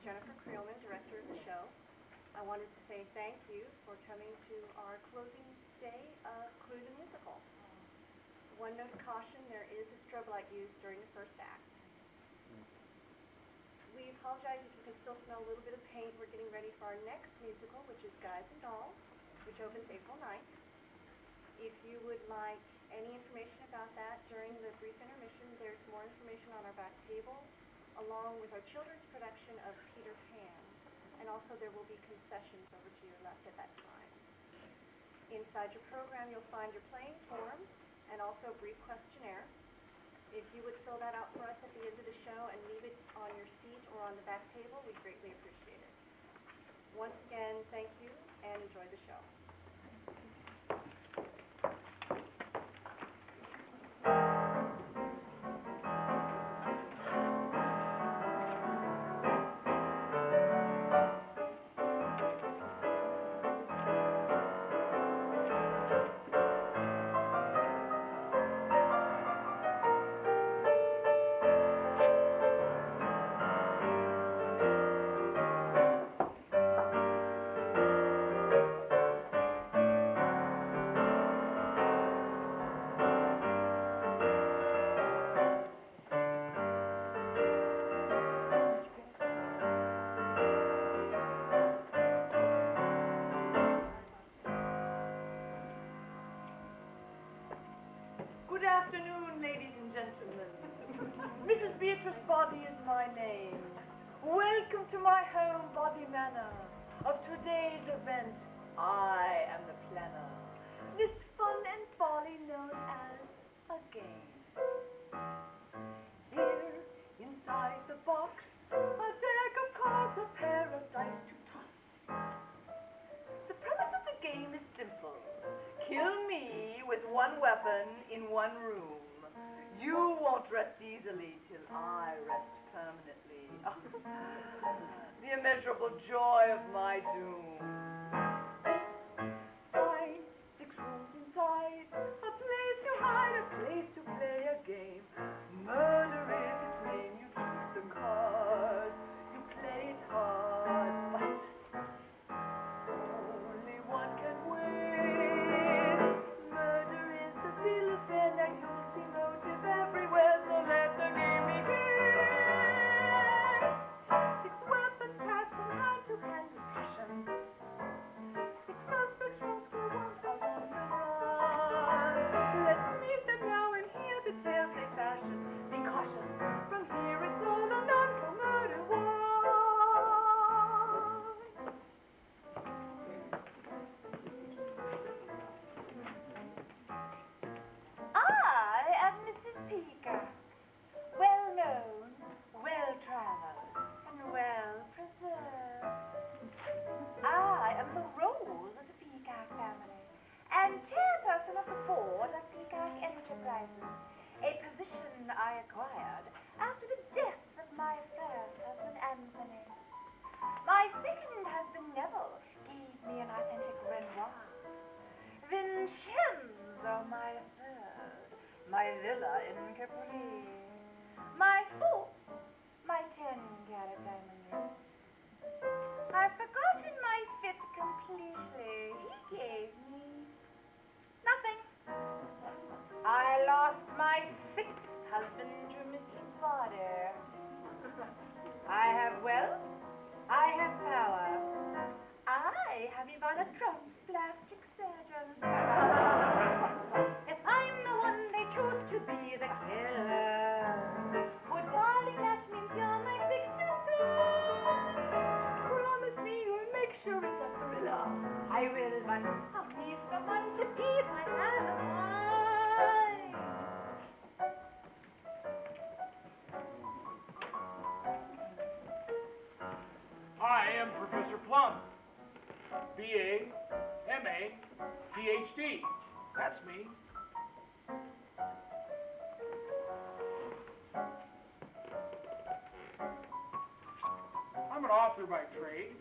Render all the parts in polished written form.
Jennifer Creelman, director of the show. I wanted to say thank you for coming to our closing day of Clue the Musical. One note of caution, there is a strobe light used during the first act. We apologize if you can still smell a little bit of paint. We're getting ready for our next musical, which is Guys and Dolls, which opens April 9th. If you would like any information about that during the brief intermission, there's more information on our back table, along with our children's production of Peter Pan. And also there will be concessions over to your left at that time. Inside your program, you'll find your playing form and also a brief questionnaire. If you would fill that out for us at the end of the show and leave it on your seat or on the back table, we'd greatly appreciate it. Once again, thank you and enjoy the show. Good afternoon, ladies and gentlemen. Mrs. Beatrice Body is my name. Welcome to my home, Body Manor. Of today's event, I am the planner. This fun and folly known as a game. Here, inside the box, a deck of cards, a pair of dice to toss. The premise of the game is simple. Kill me with one weapon in one room. You won't rest easily till I rest permanently. The immeasurable joy of my doom. 6 rooms inside, a place to hide, a place to play a game. Murder is its name, you choose the cards, you play it hard, but only one can win. Murder is the bill of fare, now you'll see motive everywhere, so let the game begin. 6 weapons pass from hand to hand with passion. 6 suspects from school, 1 out on the run. Let's meet them now and hear the tales they fashion. Be cautious, from here it's all or none for murder one. I am Mrs. Peacock, well known, well traveled, and well preserved. I am the Rose of the Peacock family, and chairperson of the board of Peacock Enterprises, a position I acquired after the death of my first husband, Anthony. My second husband, Neville, gave me an authentic Renoir. Vincenzo, my third, my villa in Capri. My fourth, my 10-carat diamond ring. I've forgotten my fifth completely. He gave me nothing. I lost my 6th husband to Mrs. Varder. I have wealth. I have power. I have Ivana Trump's plastic surgeon. If I'm the one they choose to be the killer, oh darling, that means you're my 6th choice. Just promise me you'll make sure it's a thriller. I will, but I'll need someone to be my alibi. I am Professor Plum, B.A., M.A., Ph.D. That's me. I'm an author by trade,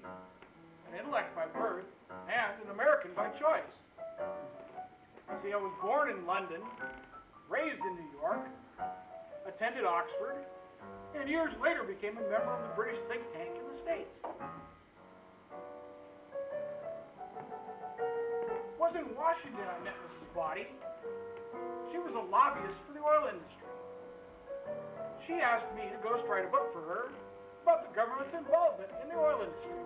an intellect by birth, and an American by choice. See, I was born in London, raised in New York, attended Oxford, and years later became a member of the British think tank in the States. It was in Washington I met Mrs. Body. She was a lobbyist for the oil industry. She asked me to ghost write a book for her about the government's involvement in the oil industry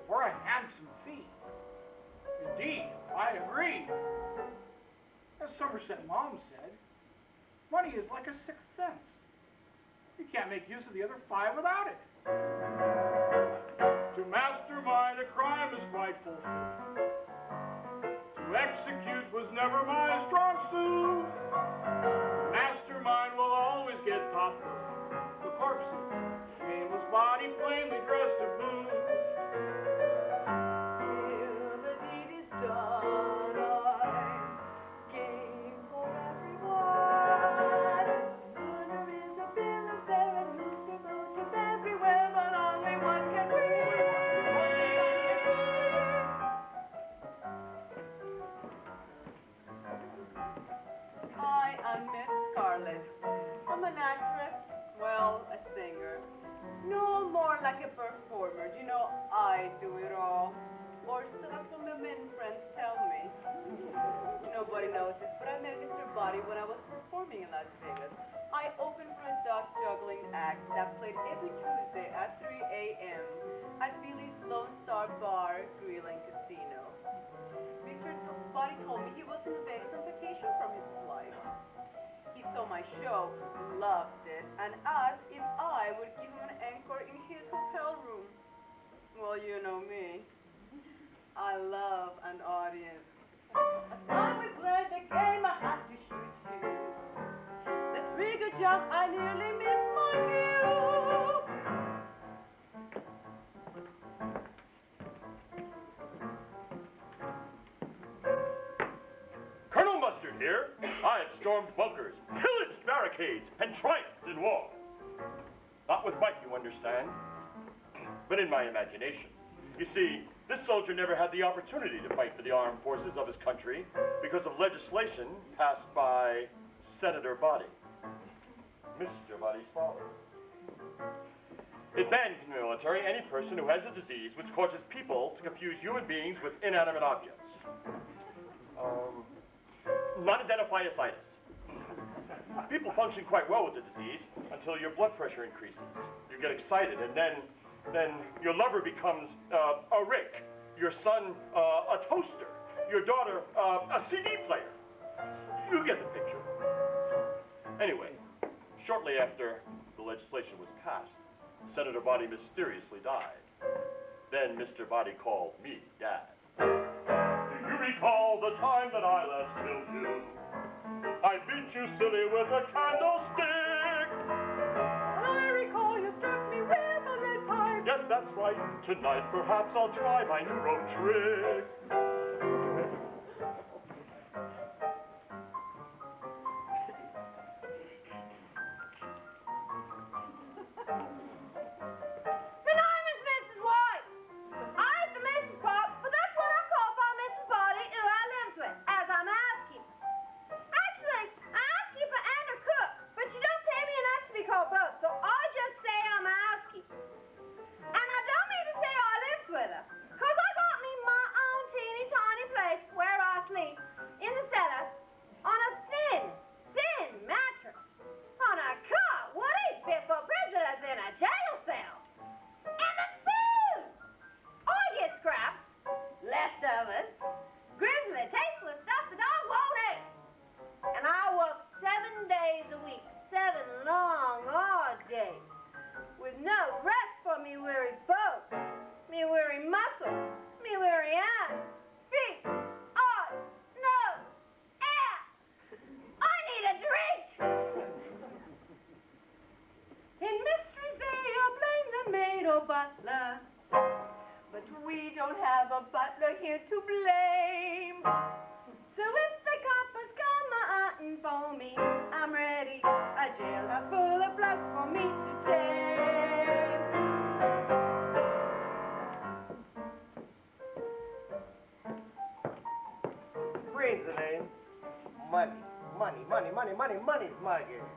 for a handsome fee. Indeed, I agreed. As Somerset Maugham said, money is like a sixth sense. You can't make use of the other five without it. To mastermind a crime is quite fulfilling. To execute was never my strong suit. Mastermind will always get top billing. The corpse, shameless body, plainly dressed to boot. Till the deed is done, I'm game for everyone. Honor is a bill of fare and loose a motive everywhere, but only one can win. Hi, I'm Miss Scarlett. I'm an actress, well, a singer. No, more like a performer. You know, I do it all. Or so that's what my men friends tell me. Nobody knows this, but I met Mr. Body when I was performing in Las Vegas. I opened for a duck juggling act that played every Tuesday at 3 a.m. at Billy's Lone Star Bar, Grill and Casino. Mr. Body told me he was in Vegas on vacation from his flight. He saw my show, loved it, and asked if I would give him an encore in his hotel room. Well, you know me. I love an audience. As long as we played the game, I had to shoot you. The trigger jump, I nearly missed my cue. Colonel Mustard here. I have stormed bunkers, pillaged barricades, and triumphed in war. Not with might, you understand, but in my imagination. You see, this soldier never had the opportunity to fight for the armed forces of his country because of legislation passed by Senator Body, Mr. Body's father. It banned from the military any person who has a disease which causes people to confuse human beings with inanimate objects. Non-identifiasitis. People function quite well with the disease until your blood pressure increases. You get excited, and then your lover becomes a rake, your son a toaster, your daughter a CD player. You get the picture. Anyway, shortly after the legislation was passed, Senator Body mysteriously died. Then Mr. Body called me Dad. Do you recall the time that I last killed you? I beat you silly with a candlestick. I recall you struck me with a red pipe. Yes, that's right. Tonight perhaps I'll try my new rope trick. My name is Mrs. White. I ain't the Mrs. Pop, but that's what I call by Mrs. Body, who I lives with, as I'm asking. Actually, I ask you for and or cook, but you don't pay me enough to be called both, so I just say I'm asking. And I don't mean to say I lives with her, 'cause I got me my own teeny tiny place where I sleep, in the cellar, on a thin mattress, on a cot what ain't fit for prisoners in a jail cell. And the food! I get scraps, leftovers, grizzly, tasteless stuff the dog won't eat. And I work 7 days a week, 7 long, hard days, with no rest for me weary bones, me weary muscles, me weary hands, feet, eyes, nose, air. I need a drink. In mysteries they all blame the maid or butler, but we don't have a butler here to blame. So if the coppers come a-hunting for me, I'm ready. A jailhouse full of blokes for me to tame. Brains the name. Money, money, money, money, money, money's my game.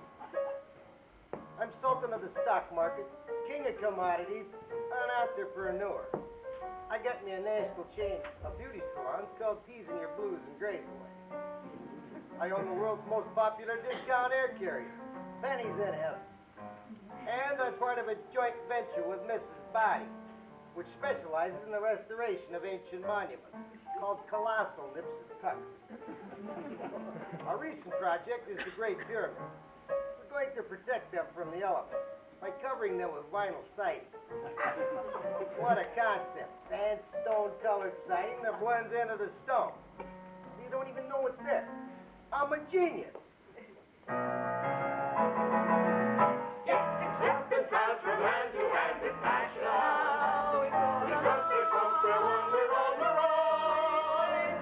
I'm sultan of the stock market, king of commodities, an entrepreneur. I got me a national chain of beauty salons called Teasing Your Blues and Grays Away. I own the world's most popular discount air carrier, Pennies in Heaven. And I'm part of a joint venture with Mrs. Body, which specializes in the restoration of ancient monuments, called Colossal Nips and Tucks. Our recent project is the Great Pyramids. We're going to protect them from the elements by covering them with vinyl siding. What a concept. Sandstone-colored siding that blends into the stone. So you don't even know it's there. I'm a genius. Yes, it's weapons passed from hand to hand with passion. Successful folks, we're one, we're on the right.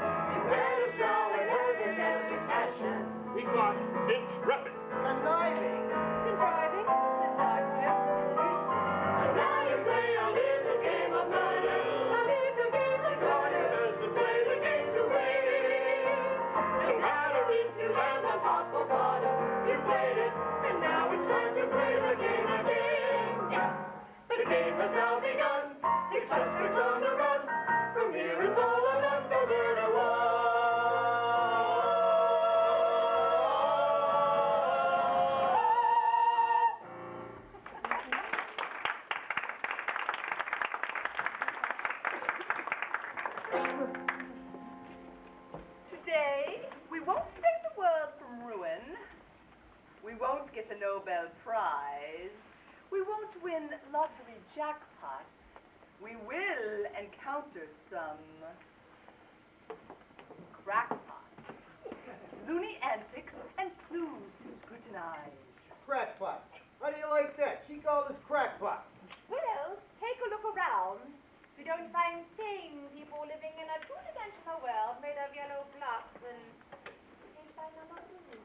Let us now and learn this every passion. We blush. Intrepid. Conniving. Contriving, deductive, So now you play a little game of murder. a little game of Try your best to play the game to win. No matter if you land on top or bottom, you played it, and now it's time to play the game again. Yes, the game has now begun. Success is on the run. From here it's all or none, the murder one. Today, we won't save the world from ruin. We won't get a Nobel Prize. We won't win lottery jackpots. We will encounter some crackpots, loony antics, and clues to scrutinize. Crackpots. How do you like that? She called us crackpots. Well, take a look around. We don't find sane people living in a two-dimensional world made of yellow blocks and paint by number balloons.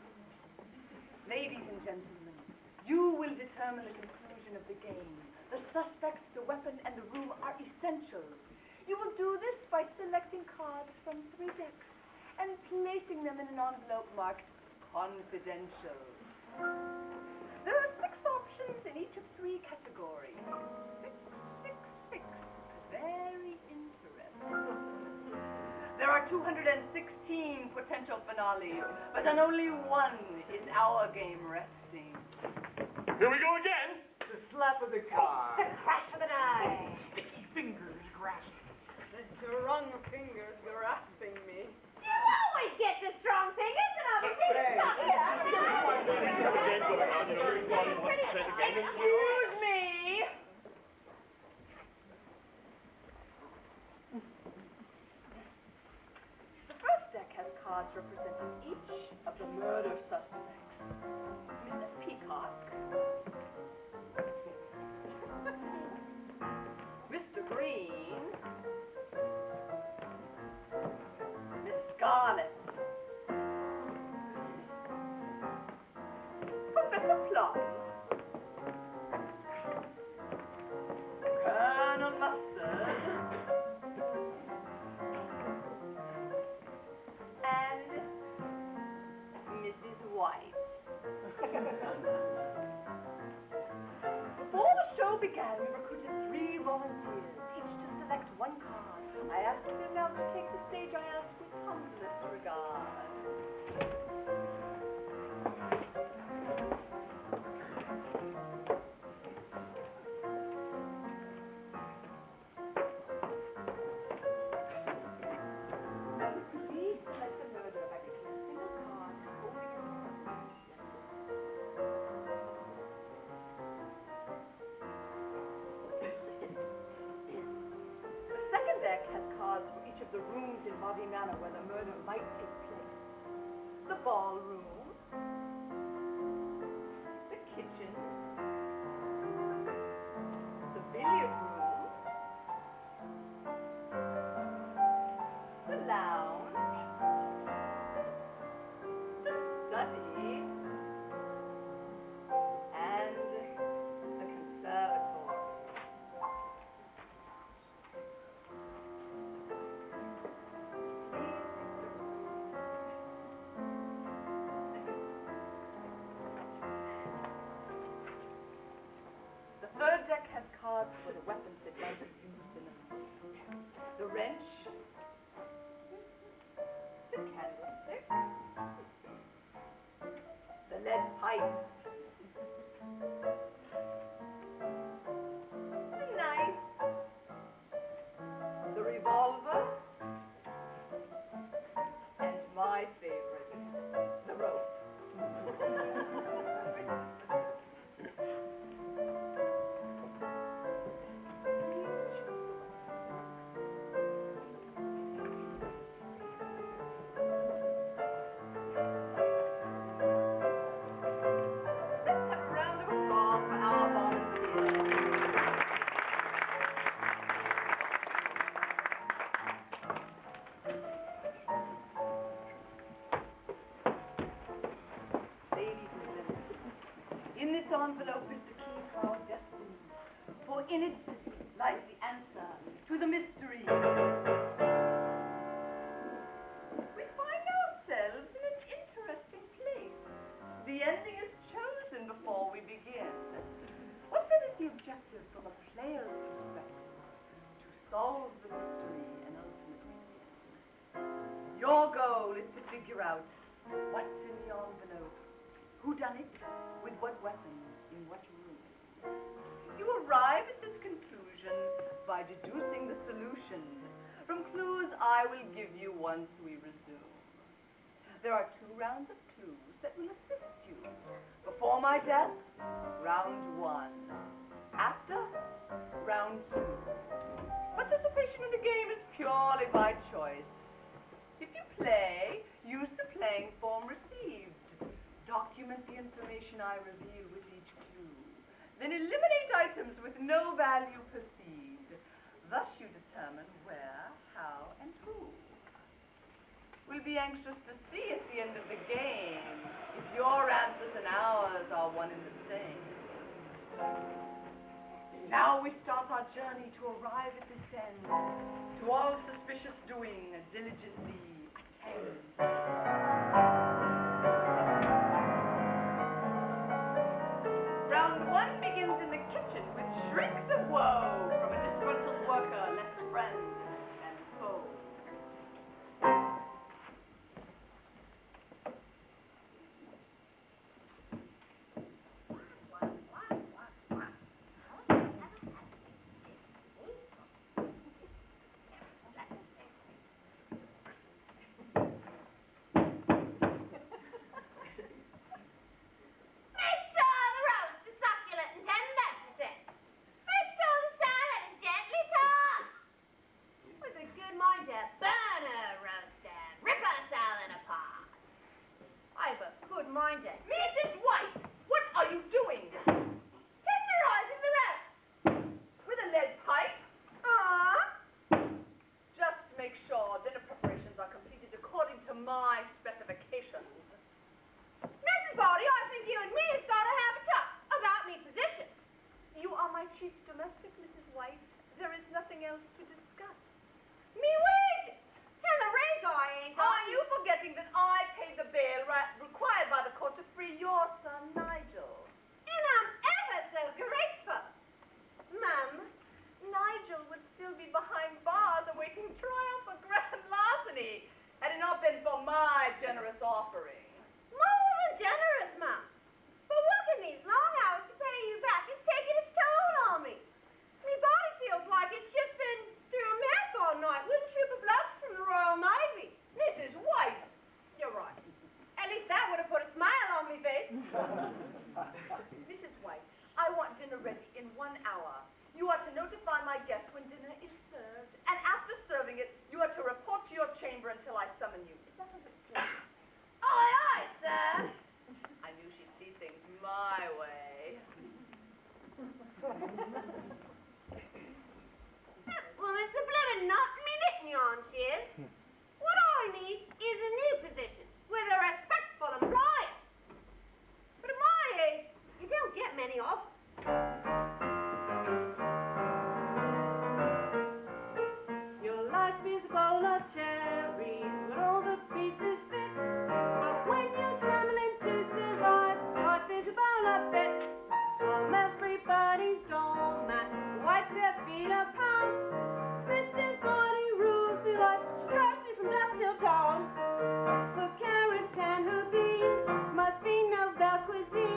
Ladies and gentlemen, you will determine the conclusion of the game. The suspect, the weapon, and the room are essential. You will do this by selecting cards from 3 decks and placing them in an envelope marked confidential. There are 6 options in each of 3 categories. 6, 6, 6. Very interesting. There are 216 potential finales, but on only one is our game resting. Here we go again. The slap of the card. The crash of the die. Sticky fingers grasping. The strong fingers grasping me. You always get the strong fingers and I'll be Hey. Excuse me. The first deck has cards representing each of the murder suspects. Mrs. Peacock, Mr. Green, Miss Scarlet, Professor Plum, Colonel Mustard, and Mrs. White. Before the show began, we recruited 3 volunteers, each to select 1 card. I asked them now to take the stage. I ask with humblest regard. Please select the murder by picking a single card and holding it like this. The second deck has cards for each of the rooms in Body Manor where the murder might take place. The ballroom, the kitchen, the billiard room, the lounge, the study, and the conservatory. white. The knife, the revolver, and my favorite, the rope. Let's have a round of applause for our volunteers. Ladies and gentlemen, in this envelope is the key to our destiny, for in it lies the answer to the mystery. We find ourselves in an interesting place. The ending is chosen before we begin. What then is the objective from a player's perspective? To solve the mystery and ultimately win. Your goal is to figure out what's in the envelope, who done it, with what weapon, in what room. You arrive at this conclusion by deducing the solution from clues I will give you once we resume. There are 2 rounds of clues that will assist you. Before my death, round 1. After, round 2. Participation in the game is purely by choice. If you play, use the playing form received. Document the information I reveal with each clue. Then eliminate items with no value perceived. Thus you determine where, how, and who. We'll be anxious to see at the end of the game if your answers and ours are one and the same. Now we start our journey to arrive at this end. To all suspicious doing, diligently attend. Round 1 begins in the kitchen with shrieks of woe from a disgruntled worker, less friend than foe. Make sure the roast is succulent and tender, she said. Make sure the salad is gently tossed. With a good mind to burn a roast and rip a salad apart. I've a good mind to... Mrs. White, what are you doing? Tenderizing the roast. With a lead pipe? Just make sure dinner preparations are completed according to my specifications. Mrs. Body, I think you and me has got to have a talk about me position. You are my chief domestic, Mrs. White. There is nothing else to discuss. Me wages. And the raise I ain't got. Are you forgetting that I paid the bail required by the court to free your son, Nigel? And I'm ever so grateful. Ma'am, Nigel would still be behind bars awaiting trial for grand larceny. Had it not been for my generous offering. More than generous, ma'am. But working these long hours to pay you back is taking its toll on me. Me body feels like it's just been through a marathon night with a troop of blokes from the Royal Navy. Mrs. White! You're right. At least that would have put a smile on me face. Mrs. White, I want dinner ready in 1 hour. You are to notify my guests when dinner is served, and after serving it, you are to report to your chamber until I summon you. Is that understood? Aye, aye, sir. I knew she'd see things my way. That woman's the blooming knot in me knitting yarn, she is. What I need is a new position with a respectful employer. But at my age, you don't get many offers. Your life is a bowl of cherries where all the pieces fit. But when you're scrambling to survive, life is a bowl of bits. From everybody's doormat, wipe their feet upon. Mrs. Bonnie rules me life, she drives me from dusk till dawn. Her carrots and her beans must be no belle cuisine.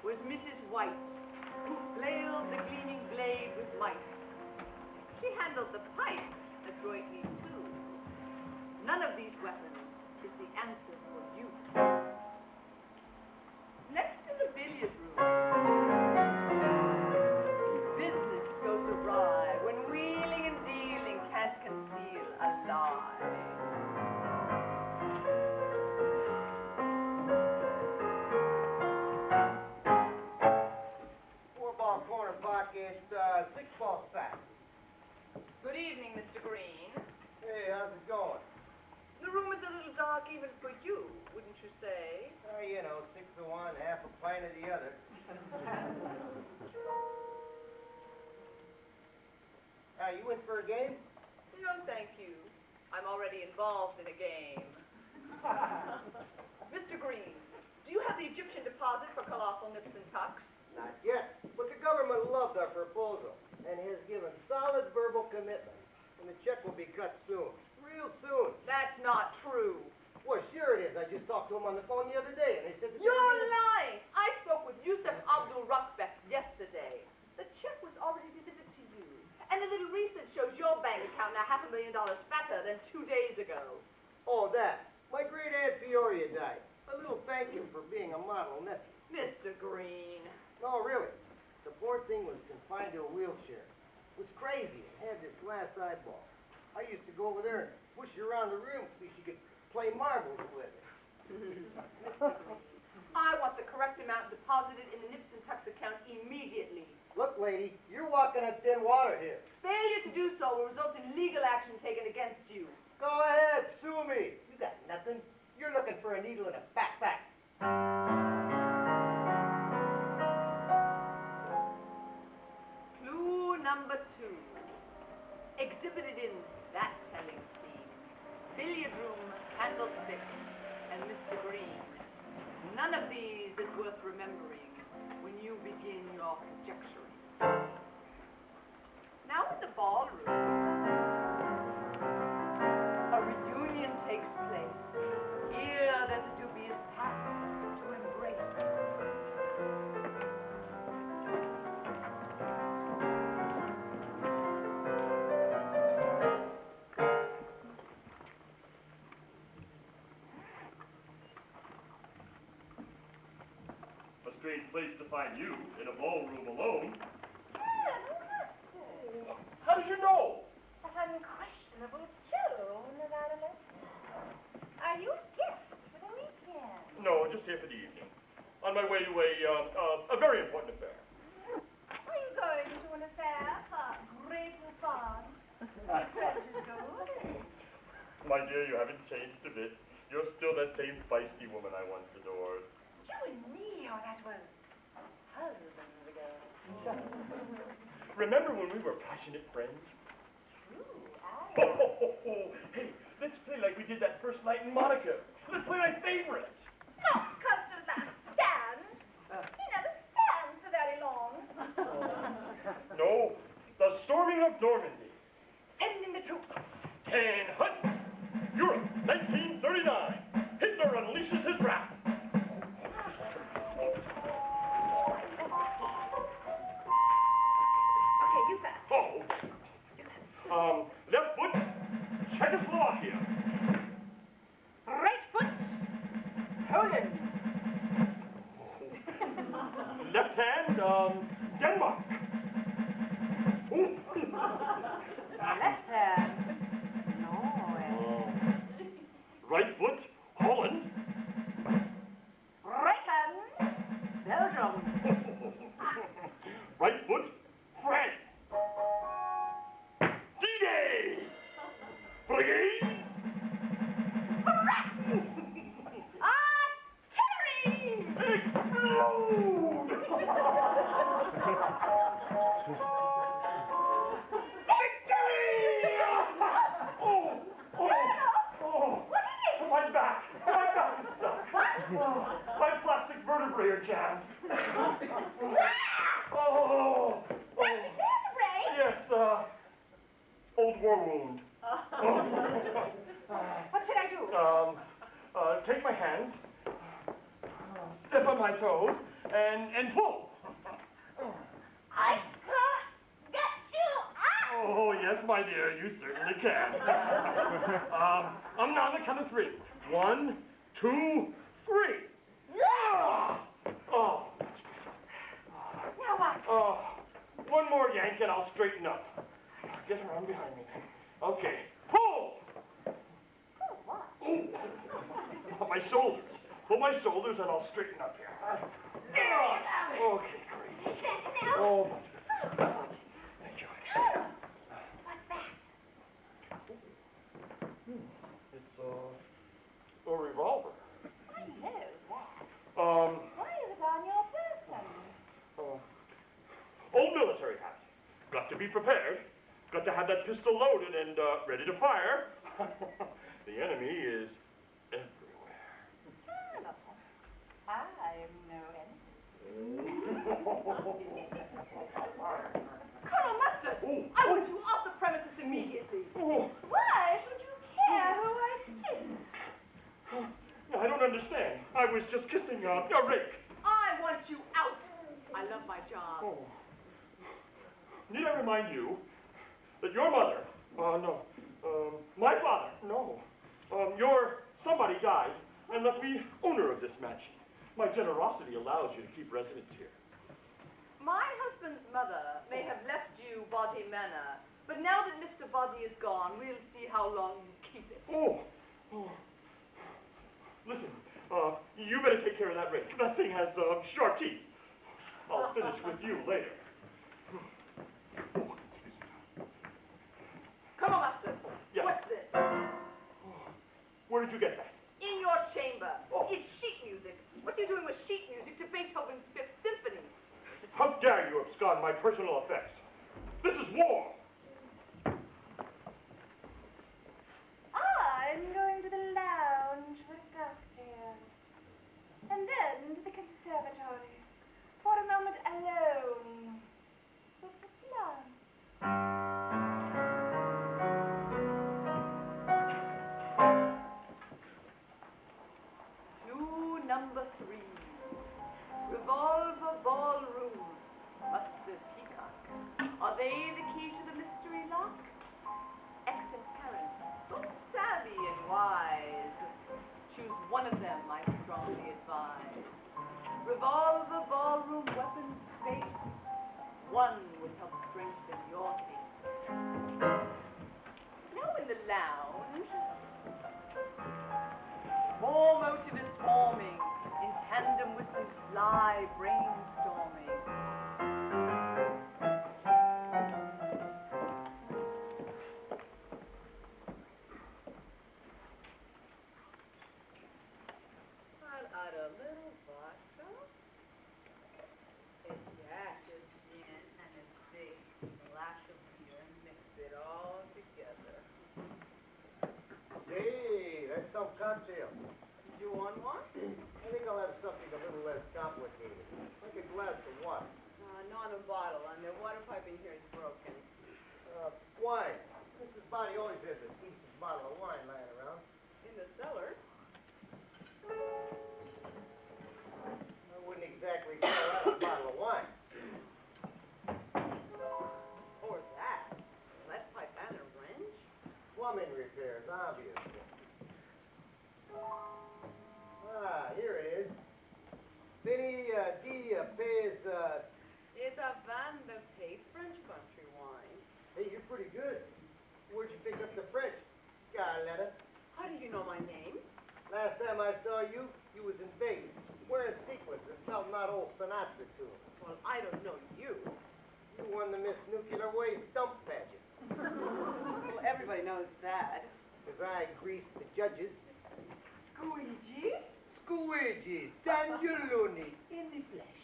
was Mrs. White, who flailed the gleaming blade with might. She handled the pipe adroitly too. None of these weapons is the answer for you. Next to the billiard room, business goes awry when wheeling and dealing can't conceal a lie. 4-ball corner pocket, 6-ball sack. Good evening, Mr. Green. Hey, how's it going? The room is a little dark even for you, wouldn't you say? You know, 6 of one, half a pint of the other. You in for a game? No, thank you. I'm already involved in a game. Mr. Green, do you have the Egyptian deposit for Colossal Nips and Tucks? Not yet, but the government loved our proposal and has given solid verbal commitment. And the check will be cut soon, real soon. That's not true. Well, sure it is. I just talked to them on the phone the other day, and they said that they You're were gonna- lying. I spoke with Yusuf Abdul Rakbek yesterday. The check was already delivered to you. And the little receipt shows your bank account now $500,000 fatter than 2 days ago. Oh, that. My great aunt Peoria died. A little thank you for being a model nephew. Mr. Green. No, really. The poor thing was confined to a wheelchair. It was crazy. It had this glass eyeball. I used to go over there and push her around the room so she could play marbles with it. Mr. Green. I want the correct amount deposited in the Nips and Tucks account immediately. Look, lady, you're walking on thin water here. Failure to do so will result in legal action taken against you. Go ahead, sue me. You got nothing. You're looking for a needle in a backpack. Clue number 2. Exhibited in that telling scene. Billiard room, candlestick, and Mr. Green. None of these is worth remembering when you begin your conjecturing. Now in the ballroom, a reunion takes place. Here there's a dubious past to embrace. A strange place to find you in a ballroom alone. How did you know? That unquestionable Joan of Adolescence. Are you a guest for the weekend? No, just here for the evening. On my way to a very important affair. Are you going to an affair for great fun? Precious gold? My dear, you haven't changed a bit. You're still that same feisty woman I once adored. You and me, oh, that was husbands ago. Remember when we were passionate friends? True, Hey, let's play like we did that first night in Monaco. Let's play my favorite. Not Custer's last stand. He never stands for very long. No, the storming of Normandy. Send in the troops. Can Hunt. Europe, 1939. Hitler unleashes his wrath. Okay, you first. Oh. Left foot, Czechoslovakia. Right foot. Poland. Left hand, Denmark. Left hand. Norway. Right foot, Holland. Right hand. Belgium. Right foot, France. D-Day! Brigades! Artillery! Explode! Victory! Oh! My back is stuck. My plastic vertebrae are jammed. Oh! Vertebrae? Yes, old war wound. What should I do? Take my hands. step on my toes and pull. I can't get you out. Oh, yes, my dear, you certainly can. I'm now on the count of 3. 1, 2, 3. Oh, that's better. Now what? Oh, one more yank and I'll straighten up. Get around behind me. Okay, pull! Oh, what? Oh, my shoulders. Pull my shoulders and I'll straighten up here. Okay, great. Is it better now? Oh, much better. Thank you. What's that? It's a revolver. I know that. Um, Why is it on your person? Old military hat. Got to be prepared. Got to have that pistol loaded and ready to fire. The enemy is everywhere. I'm no enemy. Colonel Mustard, Oh. I want you off the premises immediately. Oh, Why should you care who I kiss? I don't understand. I was just kissing a rake. I want you out. I love my job. Oh. Need I remind you that your mother, my father, somebody died and left me owner of this mansion. My generosity allows you to keep residence here. My husband's mother may have left you Body Manor, but now that Mr. Body is gone, we'll see how long you keep it. Oh. Listen, you better take care of that rake. That thing has sharp teeth. I'll finish with you later. Oh, excuse me. Colonel Mustard, Yes. what's this? Where did you get that? In your chamber. Oh. It's sheet music. What are you doing with sheet music to Beethoven's Fifth Symphony? How dare you abscond my personal effects? This is war. I'm going to the lounge for a cocktail. And then to the conservatory for a moment alone with the plants. Clue number 3. Revolver ballroom. Mustard peacock. Are they the key to the mystery lock? Excellent parents, both savvy and wise. Choose one of them, I strongly advise. Revolver ballroom weapon space. One would help strengthen your case. Now in the lounge, more motive is forming in tandem with some sly brainstorming. I'll add a little vodka, a dash of gin, and a big splash of beer, and mix it all together. Say, that's some cocktail. You want one? I think I'll have something a little less complicated. Like a glass of water. Not a bottle, and the water pipe in here is broken. Wine. Mrs. Body always has a decent bottle of wine lying around. In the cellar? I wouldn't exactly call that a bottle of wine. Or that. Lead pipe and a wrench? Plumbing repairs, obviously. Ah, here it is. Vinny Pays, It's a Van de Pace French country wine. hey, you're pretty good. Where'd you pick up the French, Scarletta? How do you know my name? Last time I saw you, you was in Vegas, wearing sequins and telling that old Sinatra to him. Well, I don't know you. You won the Miss Nuclear Waste dump pageant. Well, everybody knows that. As I greased the judges. Squeegee? Squeegee Sangioloni in the flesh.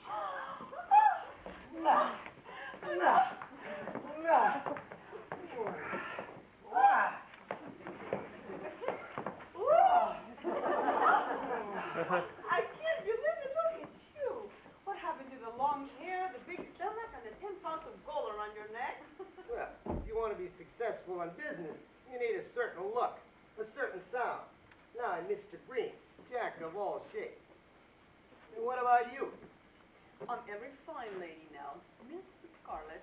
I can't believe it. Look at you. What happened to the long hair, the big stomach, and the 10 pounds of gold around your neck? Well, if you want to be successful in business, you need a certain look, a certain sound. Now I'm Mr. Green, jack of all shades. And what about you? I'm every fine lady now, Miss Scarlet.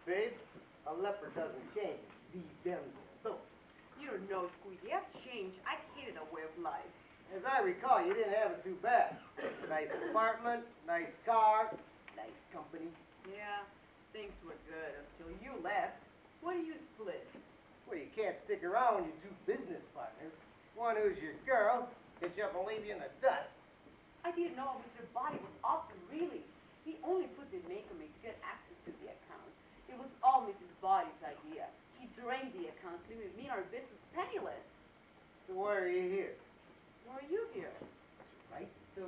Babe, a leopard doesn't change. These damsels don't. You don't know, Squeaky. I've changed. I hated a way of life. As I recall, you didn't have it too bad. Nice apartment, nice car, nice company. Yeah, things were good until you left. What do you split? Well, you can't stick around when you're two business partners. One who's your girl, get you up and leave you in the dust. I didn't know Mr. Body was up and really. He only put the maker to get access to the accounts. It was all Mrs. Body's idea. He drained the accounts, leaving me and our business penniless. So why are you here? Why are you here? Right to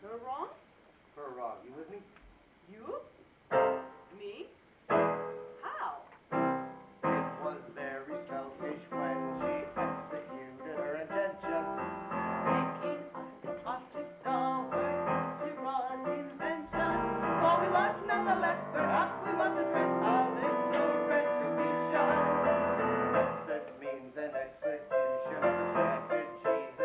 Her wrong? her wrong. You with me? You? Me? How? It was very selfish when she executed her intention. Making us the object of her dangerous invention. But we lost nonetheless, perhaps we must address a little retribution. Methods, means, and executions, the strategies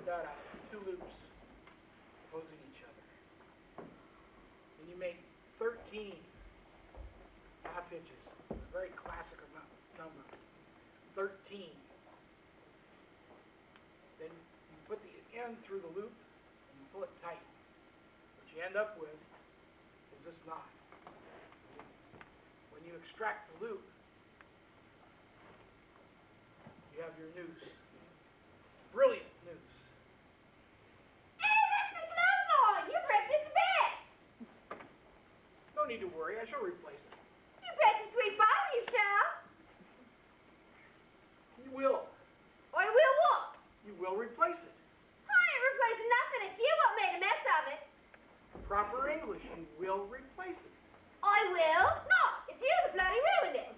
dot out, two loops opposing each other. And you make 13 half inches, a very classic number, 13. Then you put the end through the loop and you pull it tight. What you end up with is this knot. When you extract the loop, you have your noose. Brilliant noose. Hey, that's the clothesline! You ripped it to bits! No need to worry, I shall replace it. You bet your sweet bottom you shall! You will. I will what? You will replace it. I ain't replacing nothing. It's you what made a mess of it. Proper English, you will replace it. I will? No, it's you that bloody ruined it.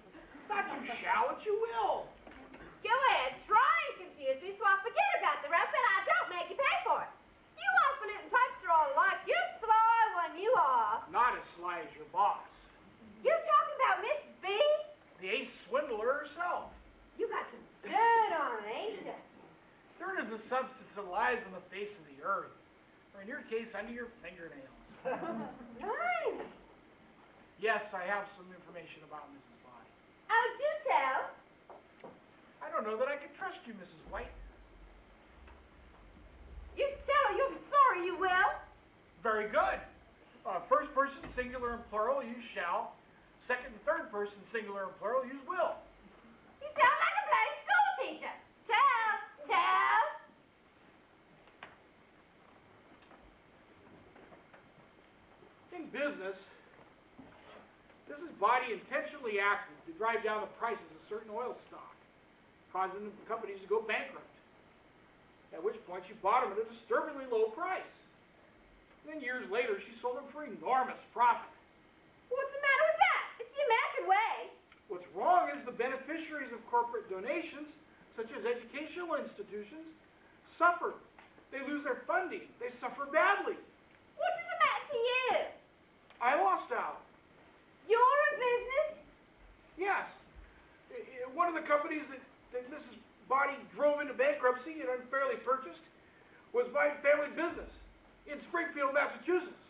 Not you shall, it's you will. Go ahead, try and confuse me so I forget about the rope and I don't make you pay for it. You highfalutin types are all alike. You're sly one, you are. Not as sly as your boss. You talking about Mrs. B? The ace swindler herself. You got some dirt on her, ain't you? Dirt is a substance that lies on the face of the earth, or in your case, under your fingernails. Right. Yes, I have some information about Mrs. Body. Oh, do tell. I don't know that I can trust you, Mrs. White. You tell her you'll be sorry, you will. Very good. First person, singular and plural, use shall. Second and third person, singular and plural, use will. You sound like a bloody school teacher. Tell. In business, Mrs. Body intentionally acted to drive down the prices of certain oil stock, causing the companies to go bankrupt. At which point she bought them at a disturbingly low price. And then years later, she sold them for enormous profit. What's the matter with that? It's the American way. What's wrong is the beneficiaries of corporate donations, such as educational institutions, suffer. They lose their funding. They suffer badly. What does it matter to you? I lost out. You're a business? Yes. One of the companies that Mrs. Body drove into bankruptcy and unfairly purchased was my family business in Springfield, Massachusetts.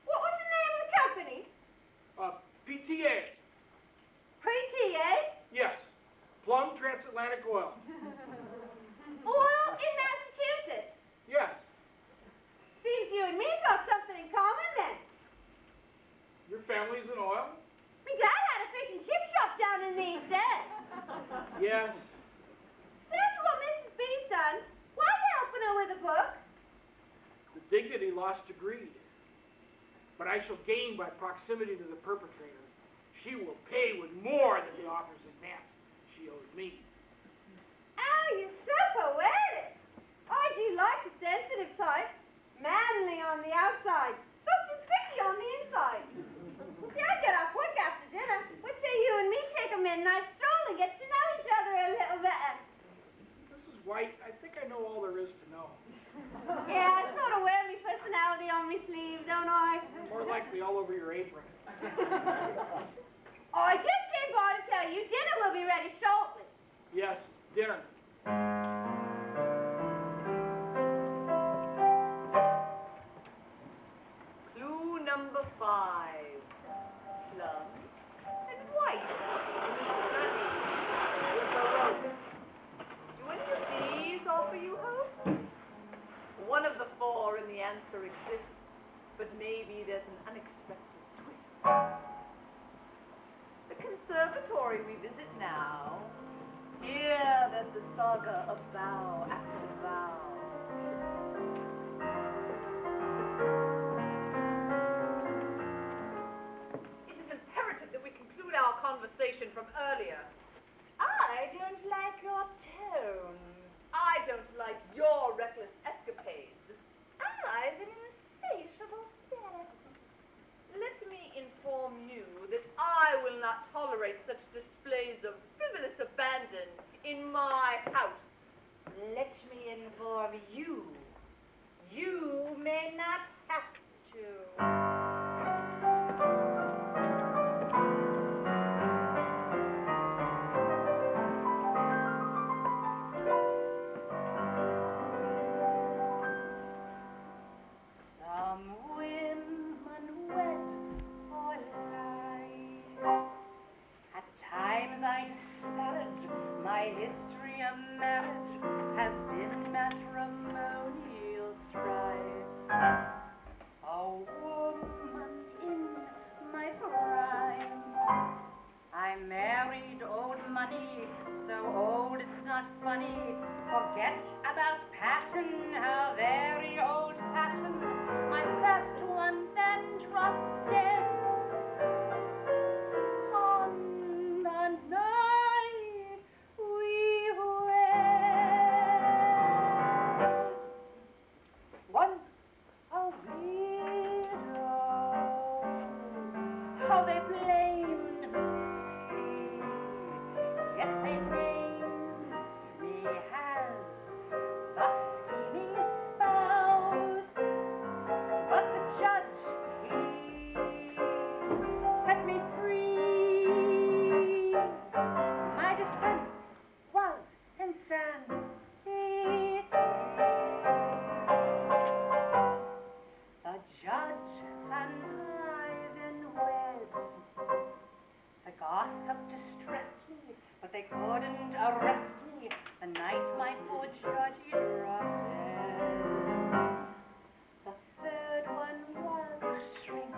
What was the name of the company? PTA. PTA? Yes. Plum Transatlantic Oil. Oil in Massachusetts. Yes. Seems you and me got something in common then. Your family's in oil? Me dad had a fish and chip shop down in the East End. Yes. So after what Mrs. B's done, why are you helping her with a book? The dignity lost to greed. But I shall gain by proximity to the perpetrator. She will pay with more than the author's advance she owes me. Oh, you're so poetic. I do like the sensitive type. Manly on the outside, soft and squishy on the inside. See, I get out quick after dinner. What say you and me take a midnight stroll and get to know each other a little better? Mrs. White, I think I know all there is to know. Yeah, I sort of wear my personality on my sleeve, don't I? More likely all over your apron. I just came by to tell you dinner will be ready shortly. Yes, dinner. Clue number 5. Plum and white. Do any of these offer you hope? One of the 4 in the answer exists, but maybe there's an unexpected twist. The conservatory we visit now. Here, there's the saga of vow after vow. It is imperative that we conclude our conversation from earlier. I don't like your tone. I don't like your reckless escapades. I've an insatiable spirit. Let me inform you that I will not tolerate such displays of frivolous abandon in my house. Let me inform you. You may not have to. history of marriage has been matrimonial strife. A woman in my prime. I married old money, so old it's not funny. Forget about passion, how very old-fashioned. My first one then dropped dead on the night we wed. Once a widow, how they blamed me. Yes, they named me as the scheming spouse. But the judge, he set me free. My defense was insanity. The judge and I then wed. The gossip distressed me, but they couldn't arrest me. The night my poor judge dropped dead. The third one was a shrink,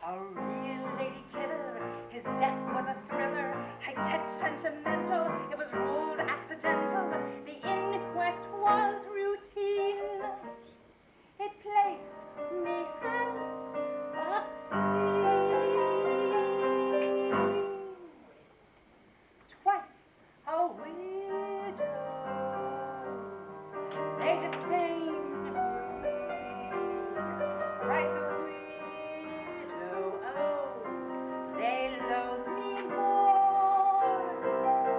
a real lady killer. His death was a thriller, high-tech sentimental. It was ruled accidental. The inquest was routine. It placed me at the scene. Twice a widow, they defamed me. Thrice a widow, oh, they loathe me more.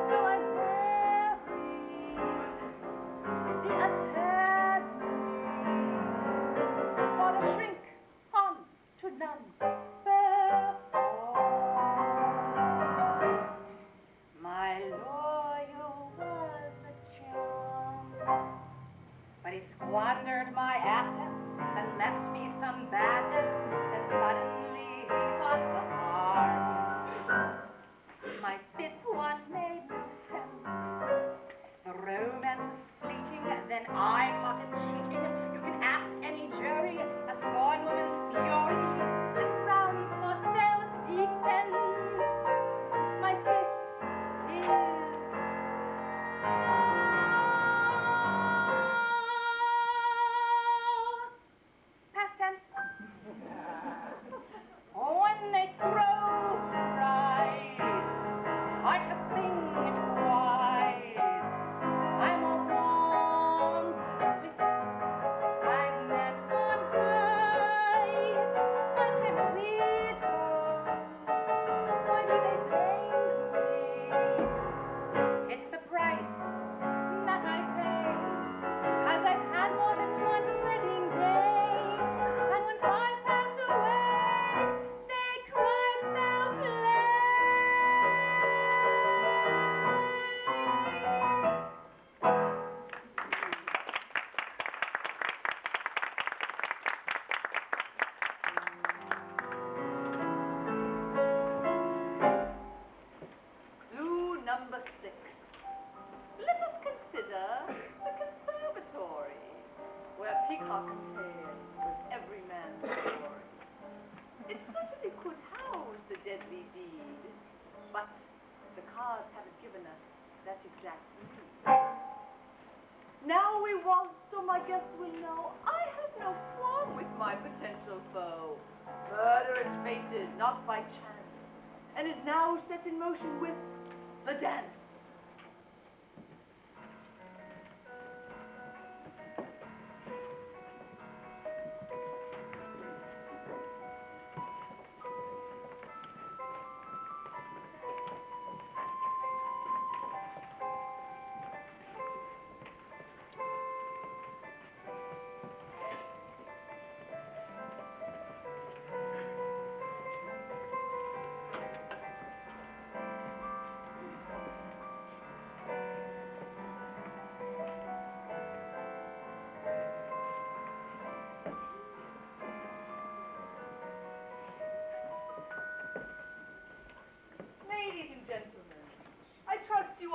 So I married the attorney. For to shrink on to number four. My lawyer was a charm, but he squandered my assets and left me some bad debts, and suddenly he bought the farm. My fifth one made no sense. The romance was fleeting, then I caught him cheating. You can ask any jury, a scorned woman's fury has grounds for self-defense. My fifth is past tense. When they throw rice, I should think twice. I'm a woman with five men on high. I'm a widow. Why do they blame me? It's the price that I pay, 'cause I've had more than one wedding day. And when five pass away, they cry foul play. Clue number 6. Let us consider the conservatory, where Peacock's Tail was every man's story. It certainly could house the deadly deed, but the cards haven't given us that exact lead. Now we waltz, so my guests will know I have no quarrel with my potential foe. Murder is fated, not by chance, and is now set in motion with the dance.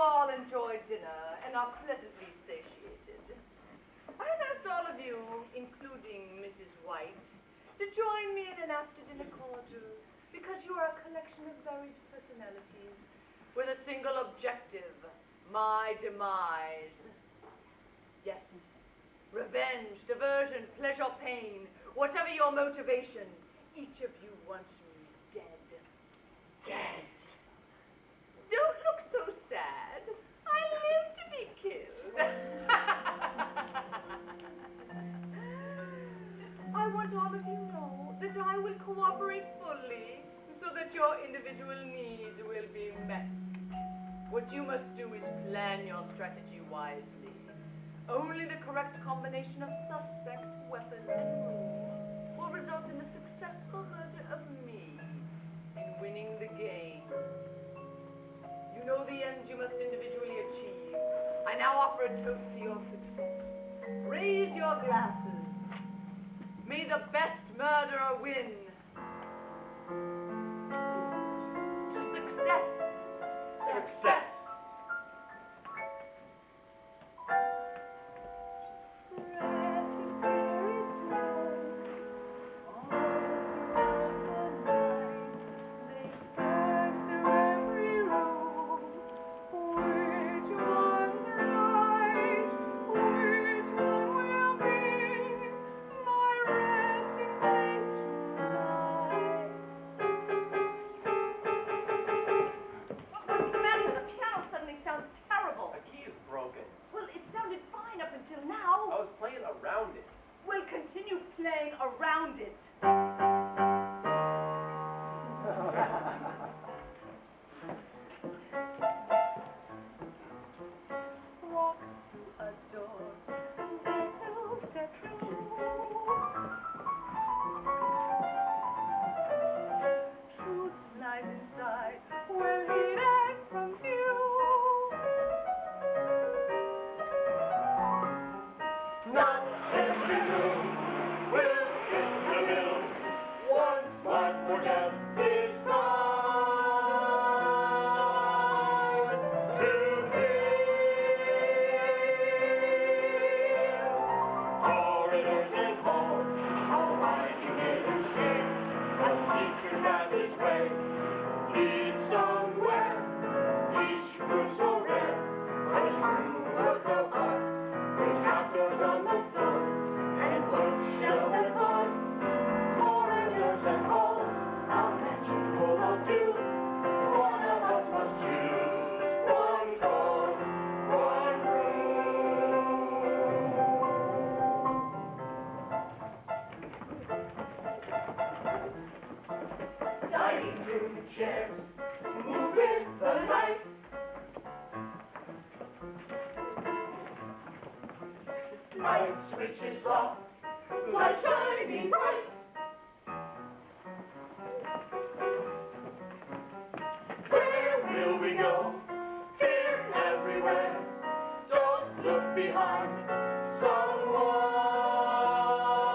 all enjoyed dinner and are pleasantly satiated. I have asked all of you, including Mrs. White, to join me in an after-dinner cordial because you are a collection of varied personalities with a single objective, my demise. Yes, revenge, diversion, pleasure, pain, whatever your motivation, each of you wants me dead. Dead. Don't look so sad. I live to be killed. I want all of you to know that I will cooperate fully so that your individual needs will be met. What you must do is plan your strategy wisely. Only the correct combination of suspect, weapon, and rule will result in the successful murder of me in winning the game. You know the ends you must individually achieve. I now offer a toast to your success. Raise your glasses. May the best murderer win. To success. Success. Rest of spirits roam all throughout the night. They search through every room. Which one's right? Which one will be my resting place tonight? What's the matter? The piano suddenly sounds terrible. The key is broken. Well, it sounded fine up until now. I was playing around it. We'll continue playing around it. Walk to a door, tiptoe, step through. Truth lies inside, well hidden from view. Not every room will fit the bill. One smart forget is time to kill. Corridors and halls, all winding in escape. A secret passageway leads somewhere. Each room so rare, a true work of art. With trapdoors on the floors and bookshelves and art. Corridors and halls, a mansion full of doom. One of us must choose one course, one room. Dining room chairs move with the light. Light switches off, light shining bright. Where will we go? Fear everywhere. Don't look behind.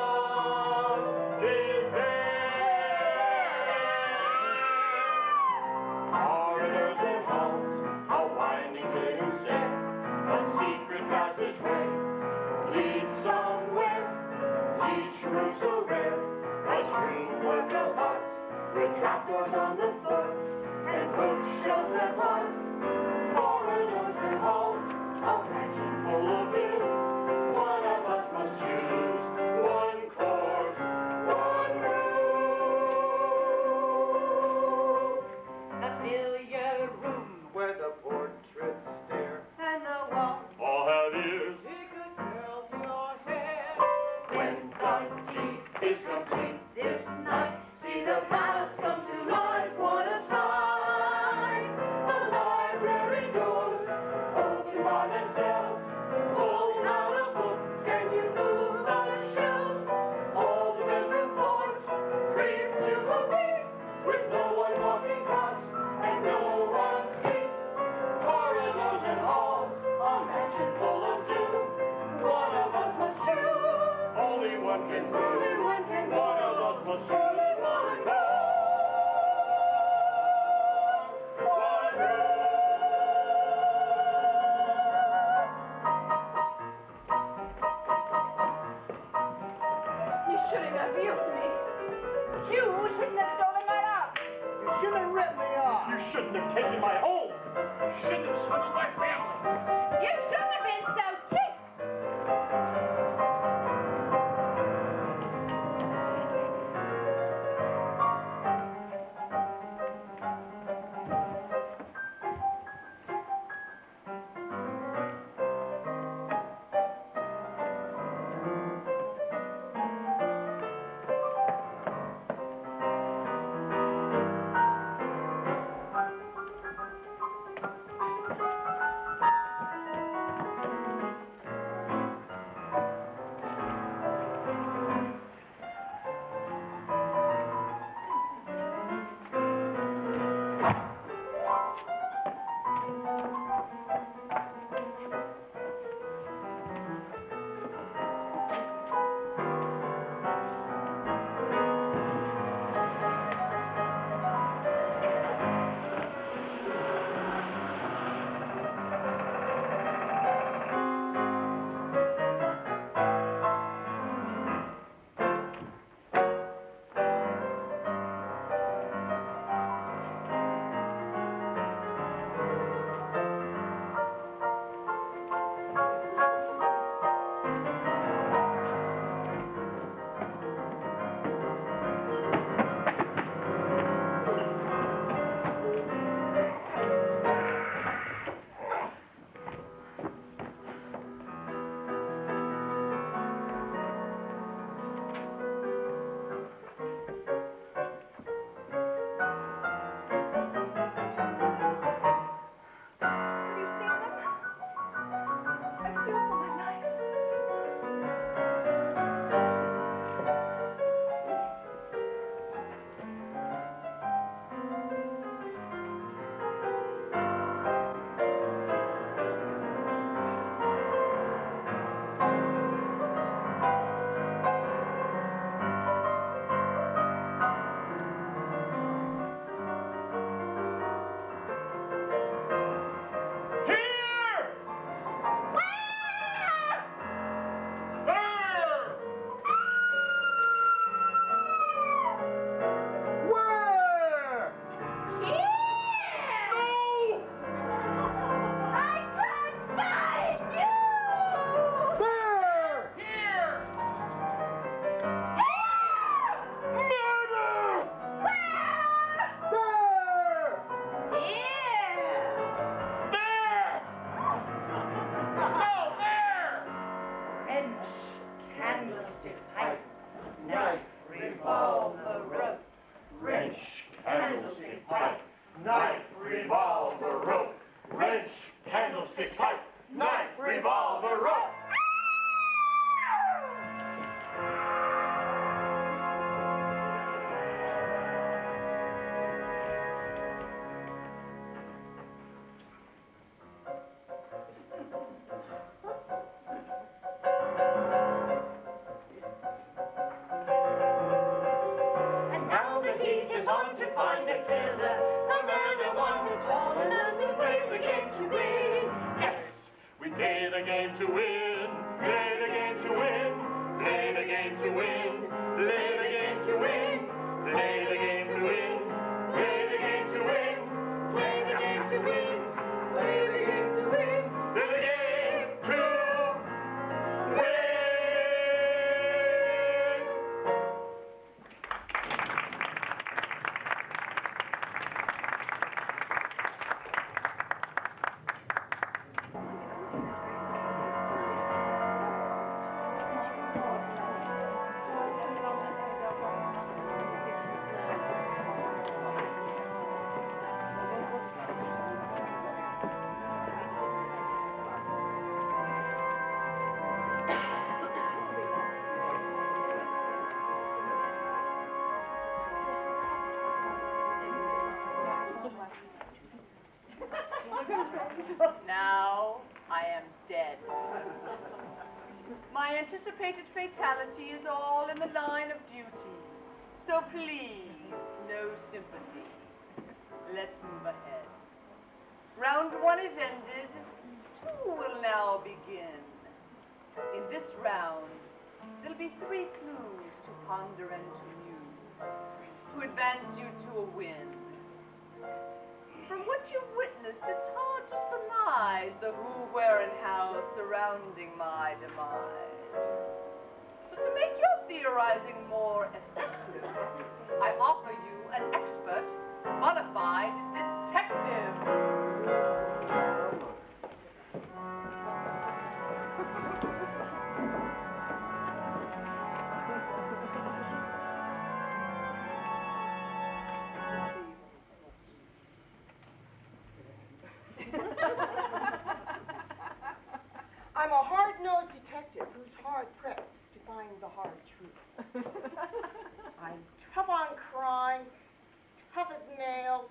Someone is there. Corridors and halls, a winding little stair, a secret passageway leads somewhere. Each room so rare, a true work of art, with trapdoors on the floors and bookshelves at heart. Corridors and halls, a mansion full of doom. One of us must choose one course, one room. A billiard room Where the portraits stare. and the walls. All have ears Take a curl to your hair. when the tea is complete this night. See the past come to life, what a sight! The library doors open by themselves. Hold out a book, can you move those shelves? All the bedroom floors creep to a beat, with no one walking past and no one's feet. Corridors and halls, a mansion full of doom. One of us must choose. Only one can move. One of in my home. You shouldn't have swindled my family. You shouldn't have been so cheap. Have you seen them? I feel for my knife. Here! There! Where? I can't find you! There! Here! There! There! No, there! Wrench, candlestick, pipe, Knife, revolver, rope. Wrench, candlestick, pipe, knife, revolver, rope. Wrench, candlestick, pipe, knife, revolver, rope. And now the heat is on to find a killer, a murder one who's fallen, and we play the game to win. Yes, we play the game to win. Play the game to win. Play the game to win. Play the game to win. Play the game to win. Play the game to win. Play the game to win. Play the game to win. Play the game to win. Now I am dead. My anticipated fatality is all in the line of duty. So please, no sympathy. Let's move ahead. Round 1 is ended. 2 will now begin. In this round, there'll be 3 clues to ponder and to muse, to advance you to a win. From which what you've witnessed, it's hard to surmise the who, where, and how surrounding my demise. So to make your theorizing more effective, I offer you an expert, modified detective. I'm a hard-nosed detective who's hard-pressed to find the hard truth. I'm tough on crime, tough as nails,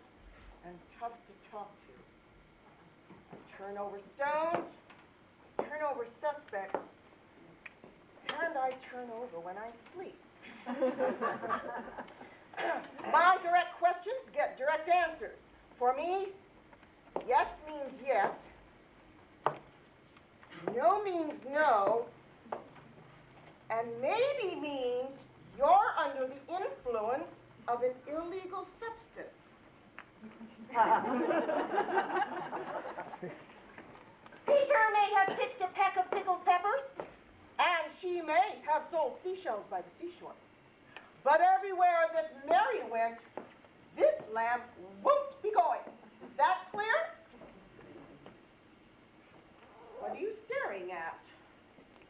and tough to talk to. I turn over stones, turn over suspects, and I turn over when I sleep. My direct questions get direct answers. For me, yes means yes, no means no, and maybe means you're under the influence of an illegal substance. Peter may have picked a peck of pickled peppers, and she may have sold seashells by the seashore. But everywhere that Mary went, this lamb won't be going. Is that clear? What are you staring at?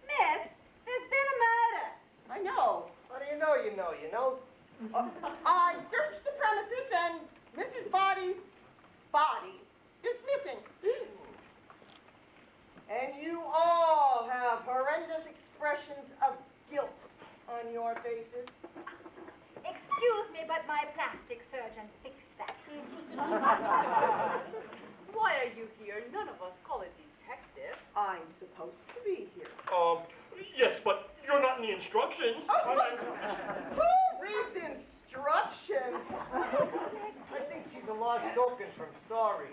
Miss, there's been a murder. I know. How do you know you know, you know? I searched the premises and Mrs. Body's body is missing. And you all have horrendous expressions of guilt on your faces. Excuse me, but my plastic surgeon fixed that. Why are you here? None of us call it detective. I'm supposed to be here. Yes, but you're not in the instructions. Who reads instructions? I think she's a lost token from Sorry.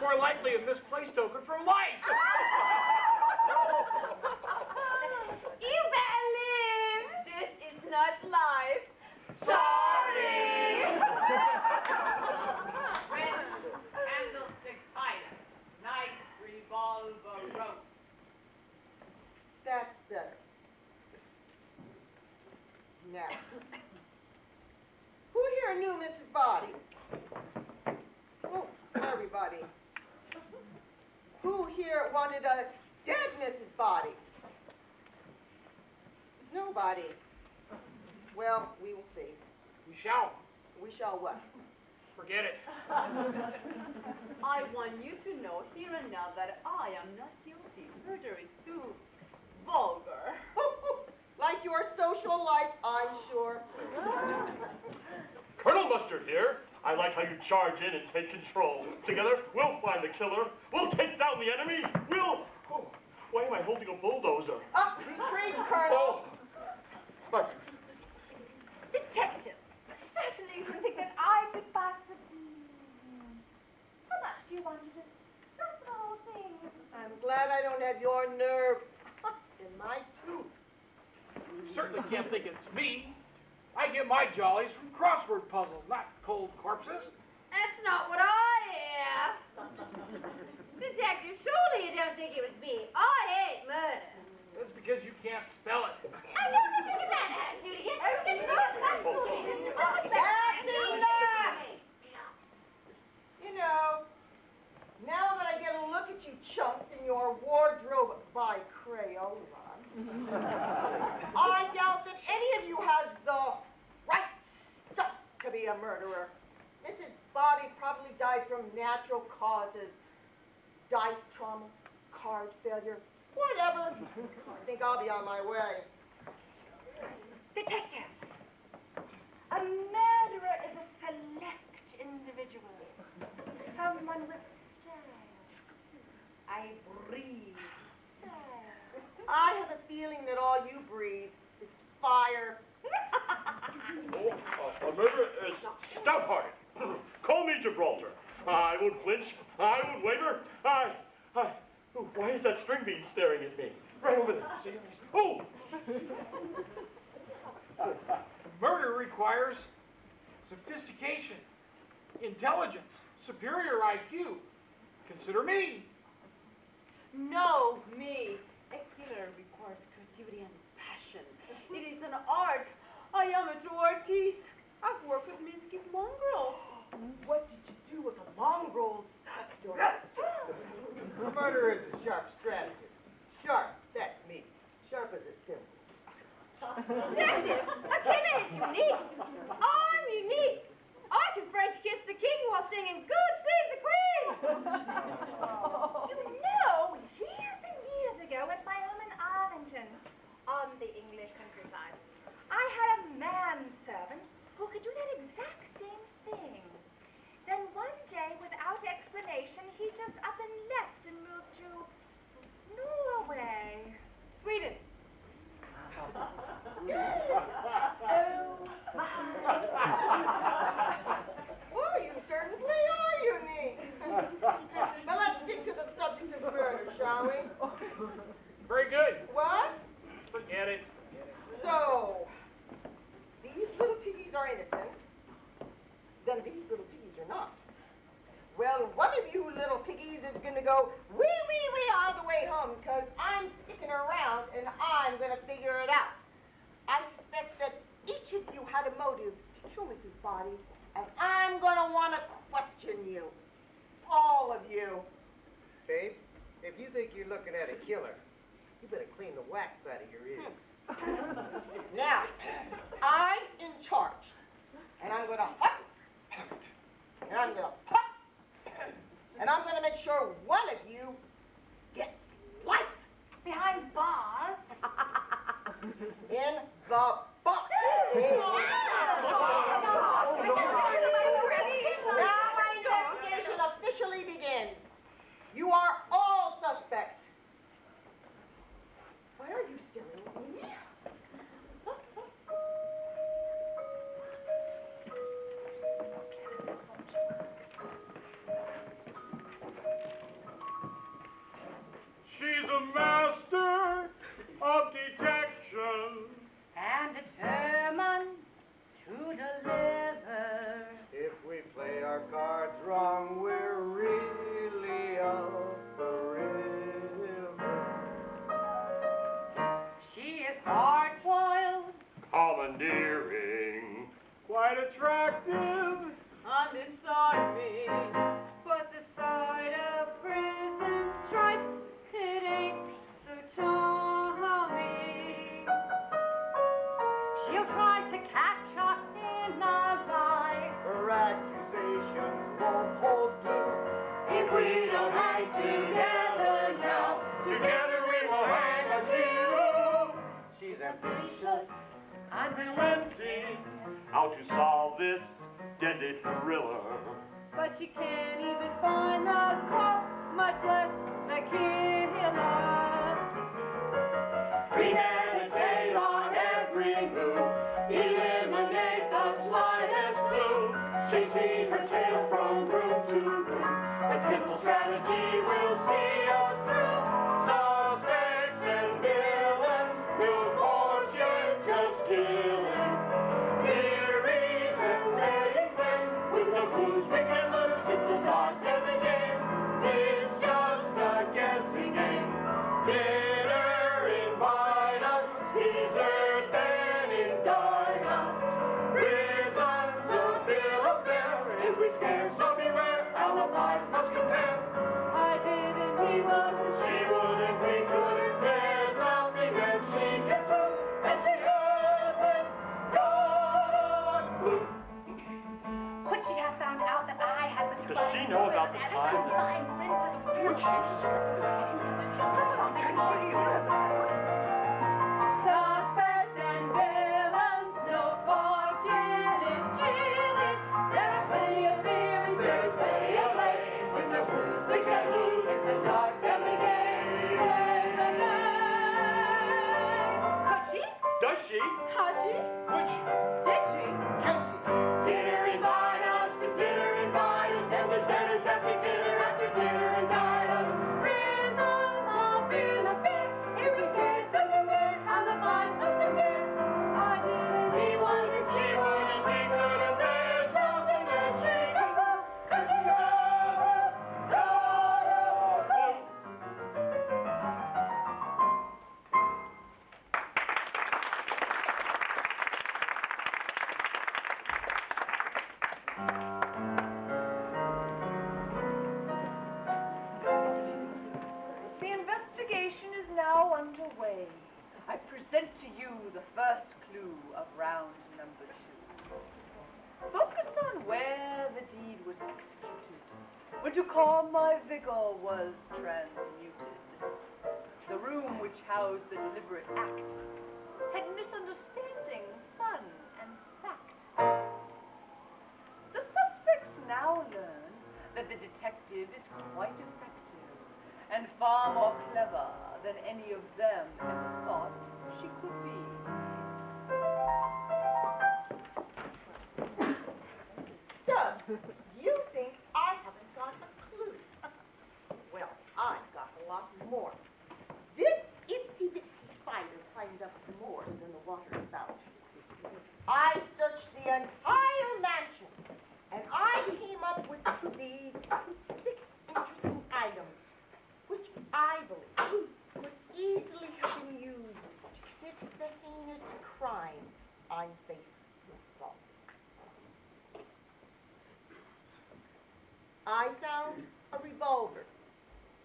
More likely a misplaced token from life. You better live. This is not life. Sorry! Candlestick pipe, knife, revolver, rope. That's better. Now, who here knew Mrs. Body? Oh, everybody. Who here wanted a dead Mrs. Body? Nobody. Well, we will see. We shall. We shall what? Forget it. I want you to know here and now that I am not guilty. Murder is too vulgar. Like your social life, I'm sure. Colonel Mustard here. I like how you charge in and take control. Together, we'll find the killer. We'll take down the enemy. We'll... Oh, why am I holding a bulldozer? Retreat, Colonel. Oh. Detective, certainly you can think that I could possibly... How much do you want to just stop the whole thing? I'm glad I don't have your nerve in my tooth. You certainly can't think it's me. I get my jollies from crossword puzzles, not cold corpses. That's not what I hear. Detective, surely you don't think it was me. I hate murder. That's because you can't spell it. I don't want to get that attitude again. It's not possible. That's enough. You know, now that I get a look at you chumps in your wardrobe by Crayola, I doubt that any of you has the right stuff to be a murderer. Mrs. Body probably died from natural causes. Dice trauma, card failure, whatever. I think I'll be on my way. Detective, a murderer is a select individual. Someone with style. I breathe style. I have a feeling that all you breathe is fire. A murderer is stout-hearted. Call me Gibraltar. I won't flinch. I won't waver. Oh, why is that string bean staring at me? Right over there. See? Oh! Murder requires sophistication. intelligence, superior IQ. Consider me. No, me. A killer requires creativity and passion. It is an art. I am a true artiste. I've worked with Minsky's mongrels. What did you do with the mongrels, Doris? The murderer is a sharp strategist. Sharp, that's me. Sharp as a thimble. Detective, a killer is unique. I'm unique. I can French kiss the king while singing "God Save the Queen." You know, years and years ago at my home in Arlington, on the English countryside, I had a manservant who could do that exact same thing. Then one day, without explanation, he just up and left and moved to Norway. Sweden. Well, you certainly are unique. But let's stick to the subject of murder, shall we? Very good. What? Forget it. So, these little piggies are innocent, then these little piggies are not. Well, one of you little piggies is going to go wee, wee, wee all the way home because I'm sticking around and I'm going to figure it out. I suspect that each of you had a motive to kill Mrs. Body, and I'm going to want to question you. All of you. Babe, if you think you're looking at a killer, you better clean the wax out of your ears. Now, I'm in charge, and I'm going to huff, and I'm going to puff, and I'm going to make sure one of you gets life Behind bars. in the box. Now my investigation officially begins. You are all suspects. Why are you staring at me? She's a master of detection. And determined to deliver. If we play our cards wrong, we're really up the river. She is hard-boiled, Commandeering, quite attractive. undisarming, but the sight of prison stripes, it ain't so charming. She'll try to catch us in a lie. Her accusations won't hold glue. If we don't hang together now, Together we will hang a hero. She's ambitious. Unrelenting, how to solve this deadly thriller. but she can't even find the corpse, much less the killer. Premeditate on every move, eliminate the slightest clue, chasing her tail from room to room. A simple strategy will see us through. Suspects and villains will fortune just killing. Theories and letting them with no clues we can lose. It's a dark deadly game. It's just a guessing game. Dinner, invite us. Dessert, then indict us. Prison's the bill of fare. If we scare, so beware. Alibis must compare. I didn't, he wasn't, She wouldn't, we couldn't. There's nothing that she can prove, and she hasn't got a clue. Could she have found out that I had Mr. Does she know about the time that- suspects and villains, no fortune is chilling. There are plenty of theories, There's plenty of play. With no clues we can lose. It's a dark, deadly game. Could she? Does she? Has she? Would she? Did she? Can she? Dinner, invite us to dinner, invite us. Then the send us after dinner, indict us. Prisons won't feel a bit. If we scare, was executed, when to calm my vigor was transmuted. The room which housed the deliberate act had misunderstanding, fun, and fact. The suspects now learn that the detective is quite effective and far more clever than any of them ever thought she could be. So, you think I haven't got a clue? Well, I've got a lot more. This itsy bitsy spider climbed up more than the water spout. I searched the entire mansion, and I came up with these 6 interesting items, which I believe could easily have been used to commit the heinous crime I'm faced with solving. I found a revolver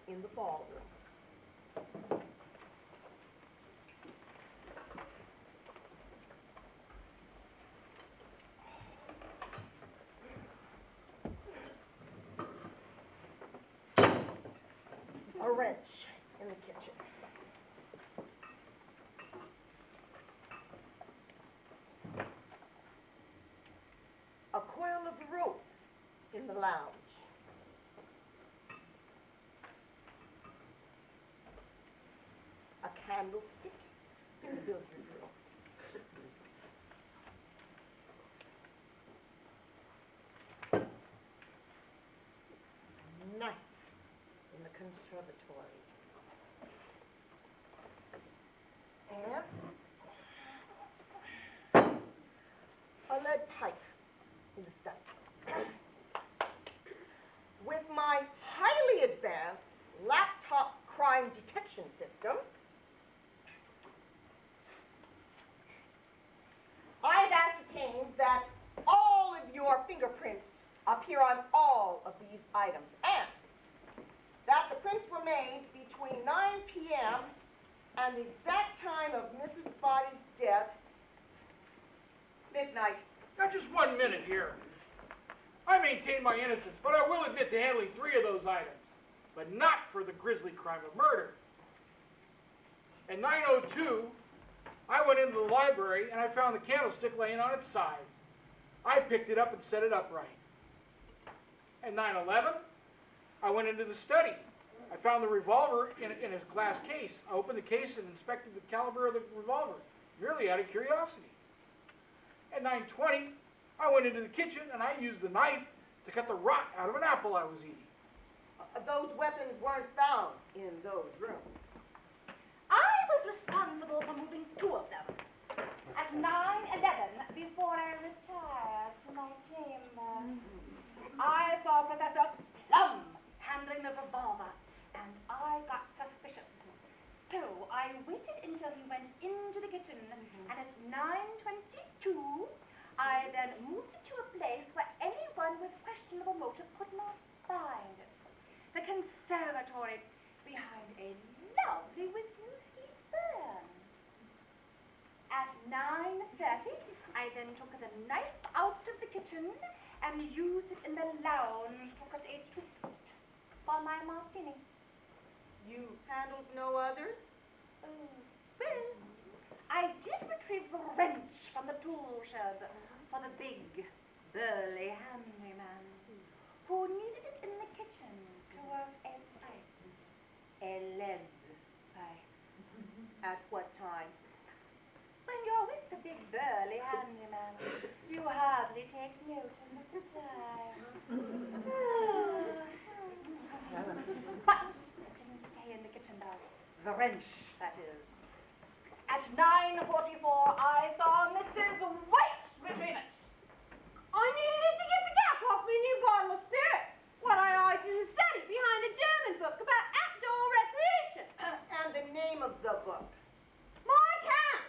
in the ballroom. A wrench in the kitchen. A coil of rope in the lounge. A candlestick in the billiard room. A knife in the conservatory. And a lead pipe in the study. With my highly advanced laptop crime detection system, I've ascertained that all of your fingerprints appear on all of these items, and that the prints were made between 9 p.m. and the exact time of Mrs. Body's death, midnight. Now, just 1 minute here. I maintain my innocence, but I will admit to handling 3 of those items, but not for the grisly crime of murder. At 9:02, I went into the library and I found the candlestick laying on its side. I picked it up and set it upright. At 9:11, I went into the study. I found the revolver in a glass case. I opened the case and inspected the caliber of the revolver, merely out of curiosity. At 9:20, I went into the kitchen and I used the knife to cut the rot out of an apple I was eating. Those weapons weren't found in those rooms. I was responsible for moving 2 of them. At 9:11, before I retired to my chamber, I saw Professor Plum handling the revolver, and I got suspicious. So I waited until he went into the kitchen, and at 9:22, I then moved it to a place where anyone with questionable motive could not find it. The conservatory behind a lovely Wisniewski fern. At 9:30, I then took the knife out of the kitchen and used it in the lounge to cut a twist for my martini. You handled no others? Well, I did retrieve the wrench from the tool shed for the big, burly handyman who needed it in the kitchen to work a pipe. A lead pipe. At what time? When you're with the big, burly handyman, you hardly take notice of the time. But it didn't stay in the kitchen, though. The wrench, that is. At 9:44, I saw Mrs. White retrieve it. I needed it to get the cap off my new bottle of spirits, what I hid in the study behind a German book about outdoor recreation. And the name of the book? My cat!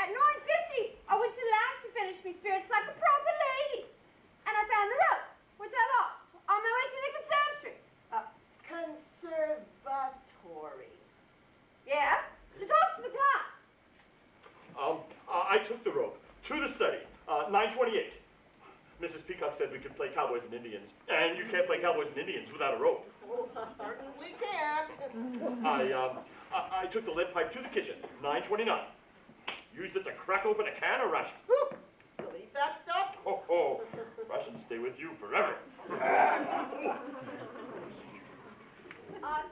At 9:50, I went to the lounge to finish my spirits like a proper lady. And I found the rope, which I lost, on my way to the conservatory. Conservatory. Yeah? To talk to the plants. I took the rope to the study, 9:28. Mrs. Peacock said we could play cowboys and Indians, and you can't play cowboys and Indians without a rope. Oh, certainly can't. I took the lead pipe to the kitchen, 9:29. Used it to crack open a can of rations. Whew, still eat that stuff? Ho ho! Rations stay with you forever.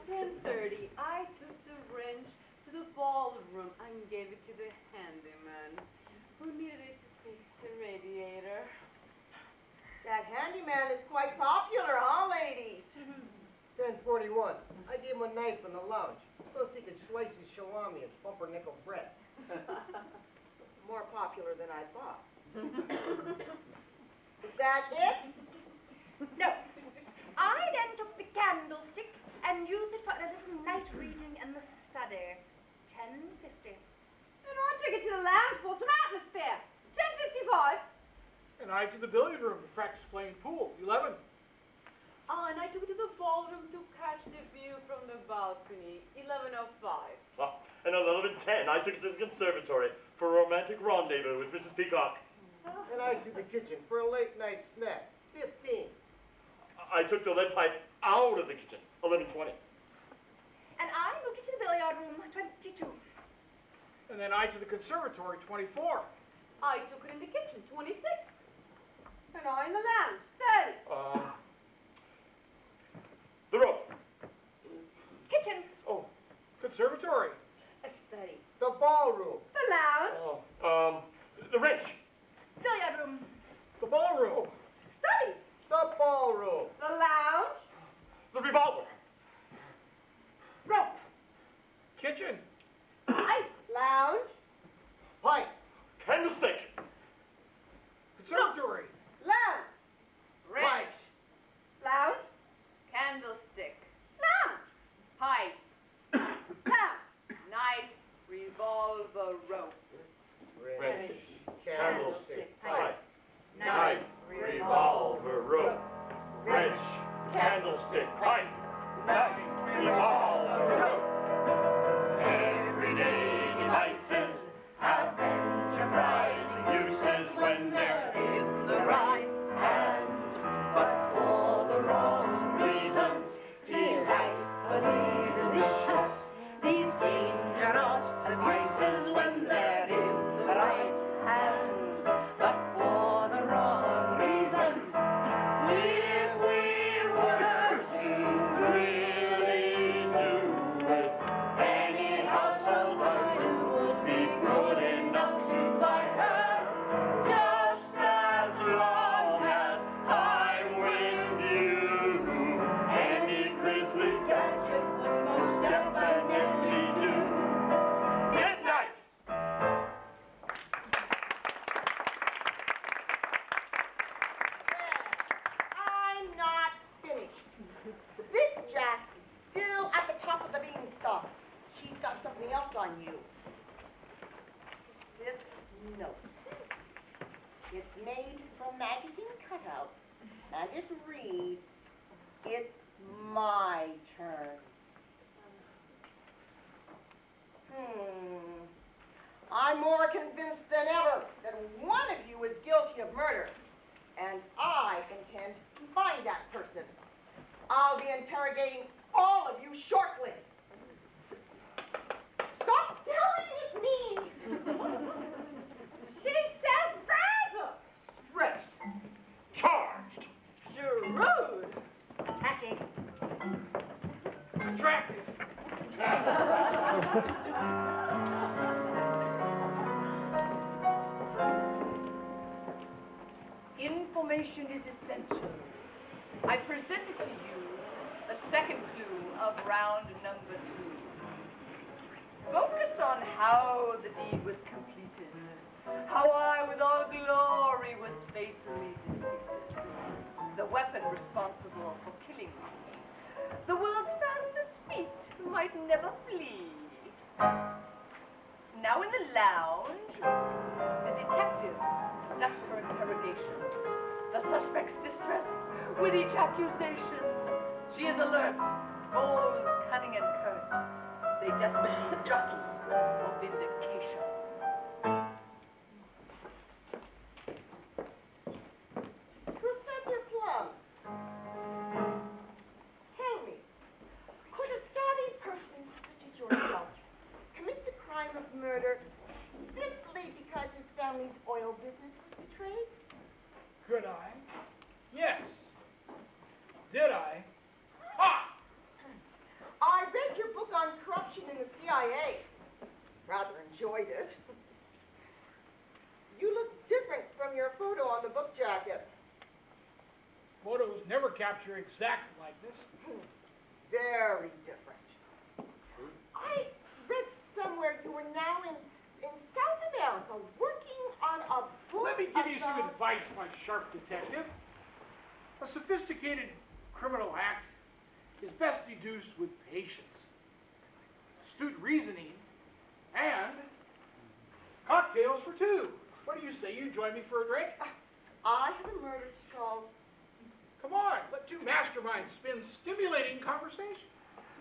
10:30, I took the wrench to the ballroom and gave it to the handyman who needed it to fix the radiator. That handyman is quite popular, huh, ladies? 10:41. I gave him a knife in the lounge so he could slice his salami and pumpernickel bread. More popular than I thought. Is that it? No. I then took the candlestick and used it for a little night reading in the study. 10:50. And I took it to the lounge for some atmosphere. 10:55. And I to the billiard room to practice playing pool. 11. And I took it to the ballroom to catch the view from the balcony. 11:05. And at 11:10, I took it to the conservatory for a romantic rendezvous with Mrs. Peacock. And I to the kitchen for a late night snack. 15. I took the lead pipe out of the kitchen. 11:20. And I moved it to the billiard room. 22. And then I to the conservatory. 24. I took it in the kitchen. 26. And I in the lounge. 30. The rope. Kitchen. Oh, Conservatory. A study. The ballroom. The lounge. The wrench. Billiard room. The ballroom. Study. The ballroom. The lounge. The revolver. Rope. Kitchen. Lounge. Pipe. Candlestick. Conservatory. Lounge. Pipe. Lounge. Candlestick. Lounge. Pipe. Lounge. Knife. Revolver. Rope. Wrench. Candlestick. Pipe. Knife. Revolver. Rope. Wrench. Candlestick. Pipe. Knife. Revolver. Rope. Everyday devices have enterprising uses when they're in the right hands, but for the wrong reasons, delightfully delicious. These dangerous devices when they're in the right hands, but for the wrong reasons. If we were to really do it, any household husband would be good enough to buy her, just as long as I'm with you. Any grisly gadget would most definitely do. Good night. I'm not finished. This Jack is still at the top of the beanstalk. She's got something else on you. This note. It's made from magazine cutouts, and it reads, "It's my turn." I'm more convinced than ever that one of you is guilty of murder, and I intend to find that person. I'll be interrogating all of you shortly. Stop staring at me! She said frazzle. Stretched. Charged. Rude. Tacky. Attractive. Information is essential. I presented to you a second clue of round number 2. Focus on how the deed was completed, how I with all glory was fatally defeated, the weapon responsible for killing me, the world's fastest feet might never flee. Now in the lounge, the detective conducts her interrogation. The suspect's distress with each accusation. She is alert, bold, cunning, and curt. They desperately jockey for vindication. Professor capture exact likeness. Very different. I read somewhere you are now in South America working on a book. Let me give you some about- advice, my sharp detective. A sophisticated criminal act is best deduced with patience, astute reasoning, and cocktails for two. What do you say? You join me for a drink? I have a murder to solve. Come on, let two masterminds spin stimulating conversation.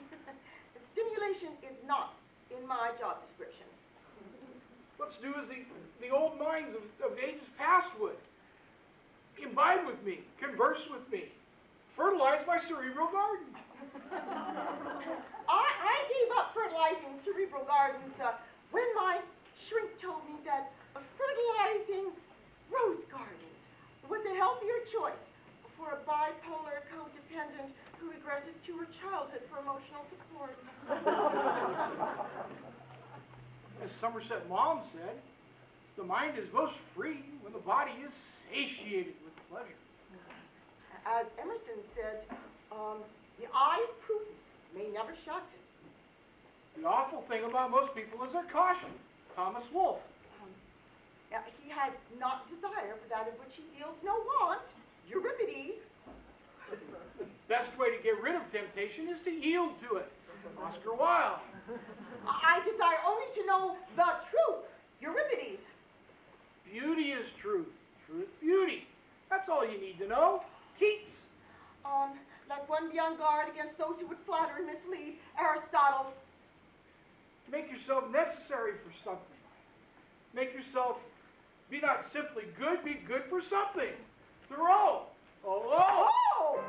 The stimulation is not in my job description. Let's do as the old minds of ages past would. Imbibe with me, converse with me, fertilize my cerebral garden. I gave up fertilizing cerebral gardens when my shrink told me that fertilizing rose gardens was a healthier choice for a bipolar codependent who regresses to her childhood for emotional support. As Somerset Maugham said, the mind is most free when the body is satiated with pleasure. As Emerson said, the eye of prudence may never shut. The awful thing about most people is their caution. Thomas Wolfe. He has not desire for that of which he feels no want. Euripides. Best way to get rid of temptation is to yield to it. Oscar Wilde. I desire only to know the truth. Euripides. Beauty is truth. Truth, beauty. That's all you need to know. Keats. Let one be on guard against those who would flatter and mislead. Aristotle. Make yourself necessary for something. Make yourself be not simply good, be good for something. Thoreau. Oh! Oh!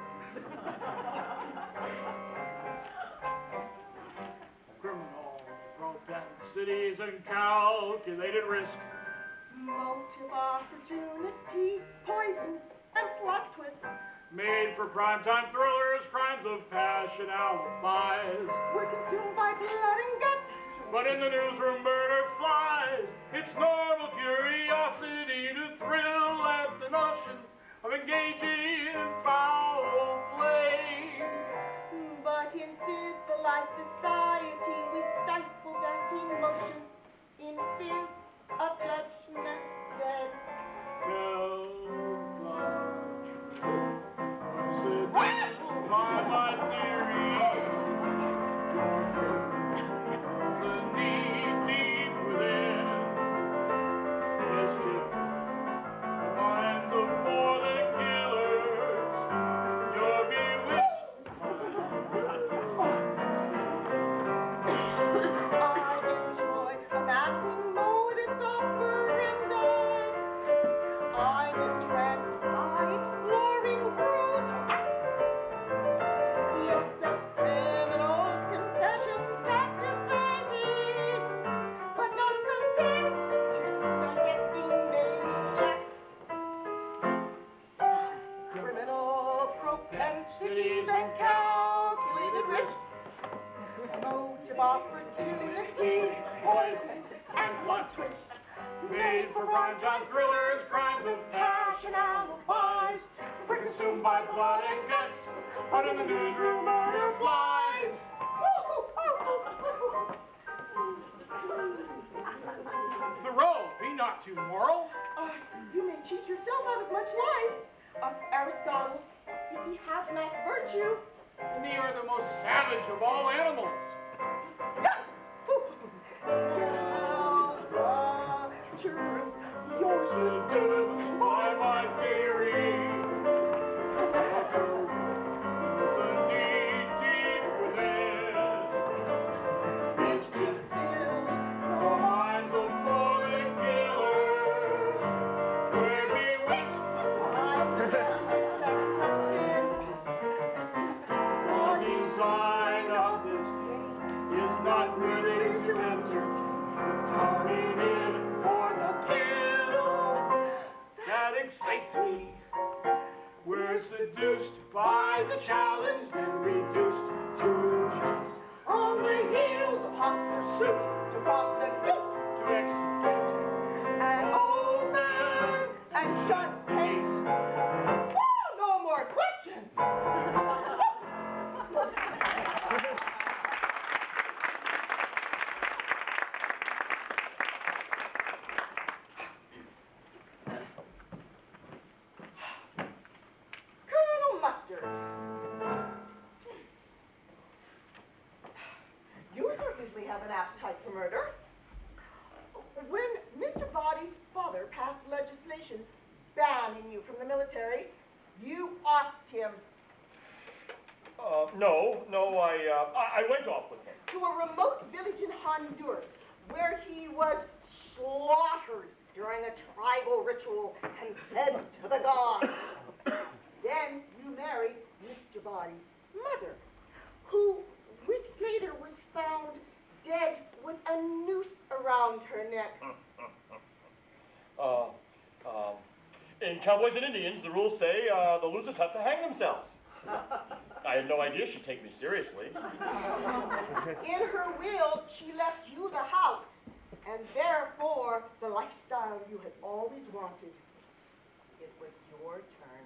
Criminal propensities and calculated risk. Motive, opportunity, poison, and plot twist. Made for primetime thrillers, crimes of passion, alibis. We're consumed by blood and guts. But in the newsroom, murder flies. It's normal curiosity to thrill at the notion of engaging in foul play. But in civilized society, we stifle that emotion in fear of judgment day. Tell the truth. Seduced by my theory. The need deep within. Mischief. The minds of more than killers. You're bewitched. I enjoy amassing modus operandi. I'm entranced by exploring rude acts. Yes, a criminal's confessions captivate me, but none compare to dissecting maniacs. Criminal propensities and calculated risk. Motive, opportunity, poison, and plot twist. Made for primetime thrillers, crimes of passion, alibis. We're consumed by blood and guts, but in the newsroom murder flies. Thoreau, be not too moral. You may cheat yourself out of much life. Aristotle, if he have not virtue, And ye are the most savage of all animals. yes! Tell the truth, you're Seduced by my theory. The need deep within. mischief filled. The minds of more than killers. We're bewitched. I forget the sect of sin. The design of this is not really to entertain. It's coming in for the kill. That excites me. We're seduced by the challenge and reduced to chance. On the heels of hot pursuit to prosecute To execute. an open and shut case. Oh, no more questions. for murder. When Mr. Body's father passed legislation banning you from the military, you offed him No, I went off with him. to a remote village in Honduras where he was slaughtered during a tribal ritual and fed to the gods. Then you married Mr. Body's mother, who weeks later was found dead with a noose around her neck. In Cowboys and Indians, the rules say the losers have to hang themselves. I had no idea she'd take me seriously. In her will, she left you the house, and therefore the lifestyle you had always wanted. It was your turn.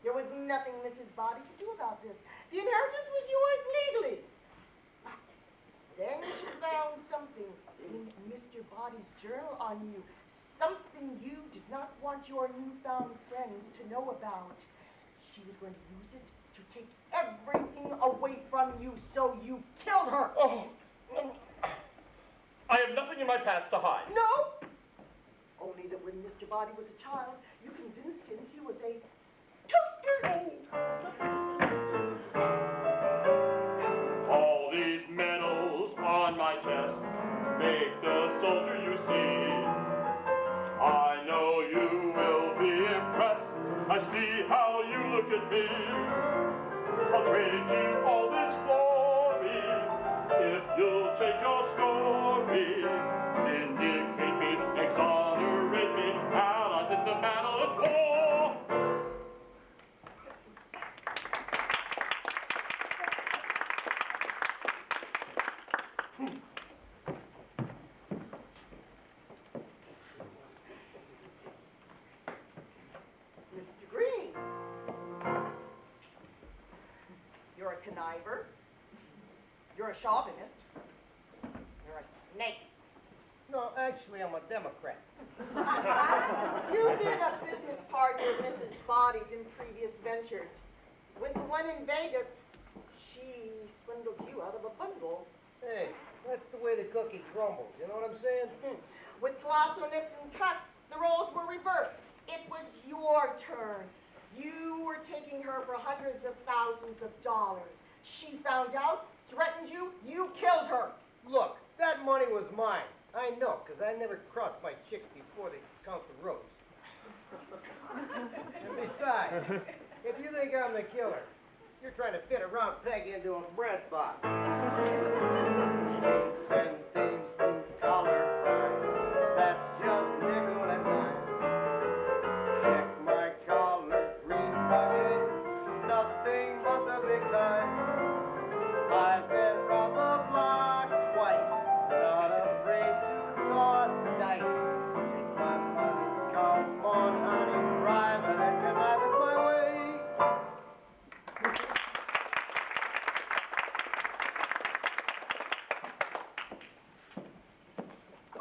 There was nothing Mrs. Body could do about this. The inheritance was yours legally. But then she found something in Mr. Body's journal on you, something you did not want your newfound friends to know about. She was going to use it to take everything away from you, so you killed her. Oh, I have nothing in my past to hide. No! Only that when Mr. Body was a child, you convinced him he was a toaster. All these medals on my chest make the soldier you see. I know you will be impressed. I see how you look at me. I'll trade you all this glory if you'll change your story. Vindicate me, exonerate me, allies in the battle of war. Mr. Green, you're a conniver, you're a chauvinist, you're a snake. No, actually, I'm a Democrat. You've been a business partner of Mrs. Body's in previous ventures. With the one in Vegas, she swindled you out of a bundle. Hey, that's the way the cookie crumbles, you know what I'm saying? With Colosso Nips and Tux, the roles were reversed. It was your turn. You were taking her for hundreds of thousands of dollars. She found out, threatened you, you killed her. Look, that money was mine. I know, because I never crossed my chicks before they count the rows. And besides, if you think I'm the killer, you're trying to fit a round peg into a bread box. Cheats and thieves, blue-collar crime, that's just nickel and dime. Check my collar, green pocket, nothing but the big time. I've been round the block twice, not afraid to toss dice. Take my money, come on, honey, private and connive is my way.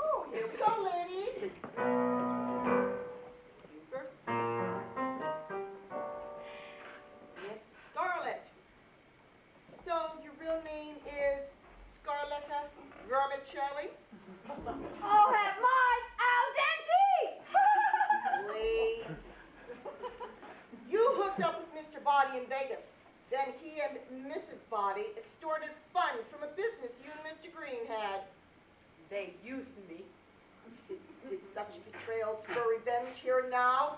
Oh, here we go, ladies. You first. Miss Scarlett. So your real name is Scarletta Vermicelli? Oh, have mine, al dente! Please. You hooked up with Mr. Body in Vegas. Then he and Mrs. Body extorted funds from a business you and Mr. Green had. They used me. Did such betrayal spur revenge here and now?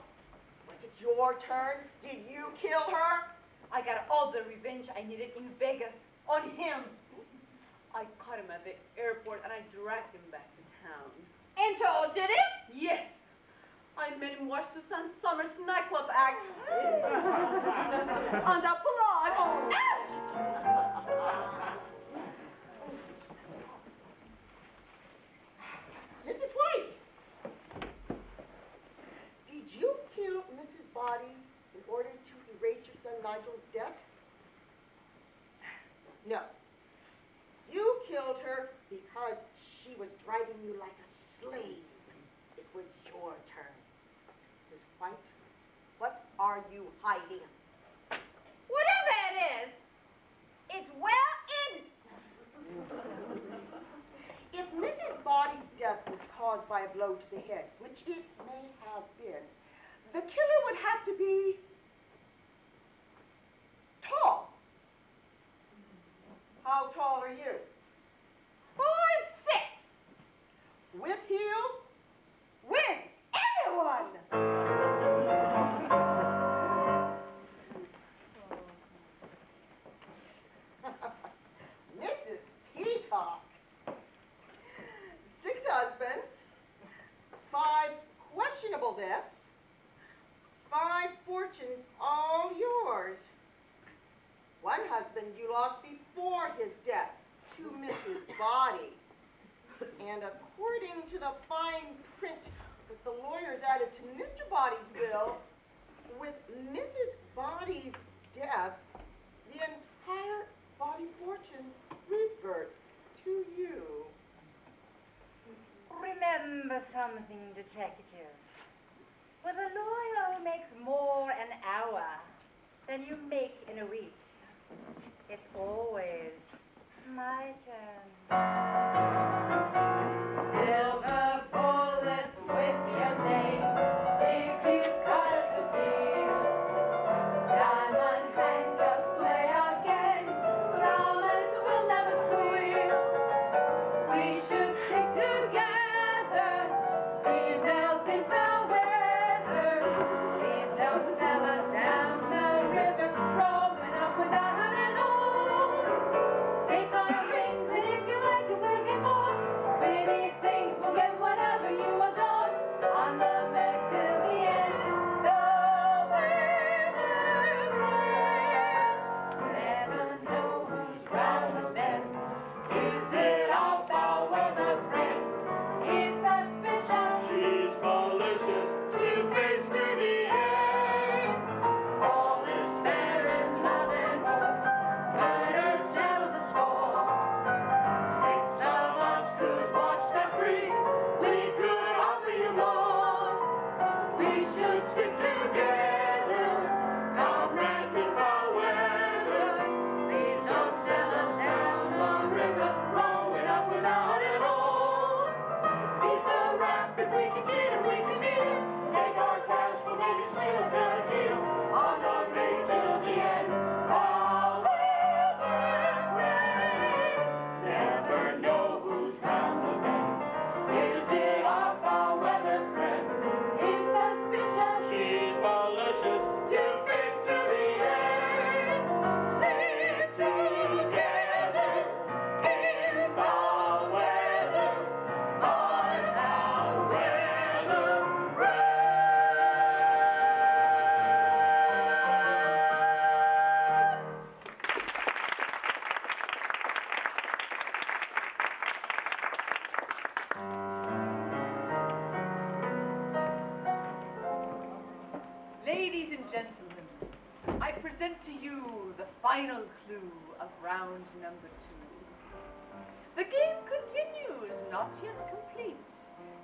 Was it your turn? Did you kill her? I got all the revenge I needed in Vegas on him. I caught him at the airport and I dragged him back to town. And told you it? Yes, I made him watch Susan Summers' nightclub act. On the plot. Mrs. White, did you kill Mrs. Body in order to erase your son Nigel's debt? No. You killed her because she was driving you like a slave. It was your turn. Mrs. White, what are you hiding? Whatever it is, it's well in. If blow to the head, which it may have been, the killer would have to be tall. How tall are you? 5'6". With heels? With anyone. Mrs. Peacock. 6 husbands, 5 questionable deaths, 5 fortunes all yours. 1 husband you lost before his death to Mrs. Body. And according to the fine print that the lawyers added to Mr. Body's bill, with Mrs. Body's death, the entire Body fortune reverts to you. Remember something, detective. When a lawyer makes more an hour than you make in a week, it's always my turn. Silver bullets with your name, if you cut us a deal. Diamond handcuffs, play our game, promise we'll never squeal. We should stick together, females in foul weather. Please don't sell us down the river, rowing up without an oar. Take our rings and if you like it, we'll get more. Pretty things, we'll get whatever you adore. On the Meg till the end, the weather friend. Never know who's round the bend. Is it our foul weather friend? He's suspicious, She's malicious, two-faced to the end. all is fair in love and war. Murder sells a score. 6 of us could watch that free. We could offer you more. We should stick together, comrades in foul weather. Please don't sell us down the river, rowing up without an oar. Beat the rap if we can cheat him, we can cheat him. Take our cash, we'll maybe steal a fair deal. On the way till the end, foul weather friend. Never know who's round the bend. Is it our foul weather friend? He's suspicious, She's malicious, two-faced to the end. Stick together in foul weather, my foul weather friend. Ladies and gentlemen, I present to you the final clue of round number 2. The game continues, not yet complete.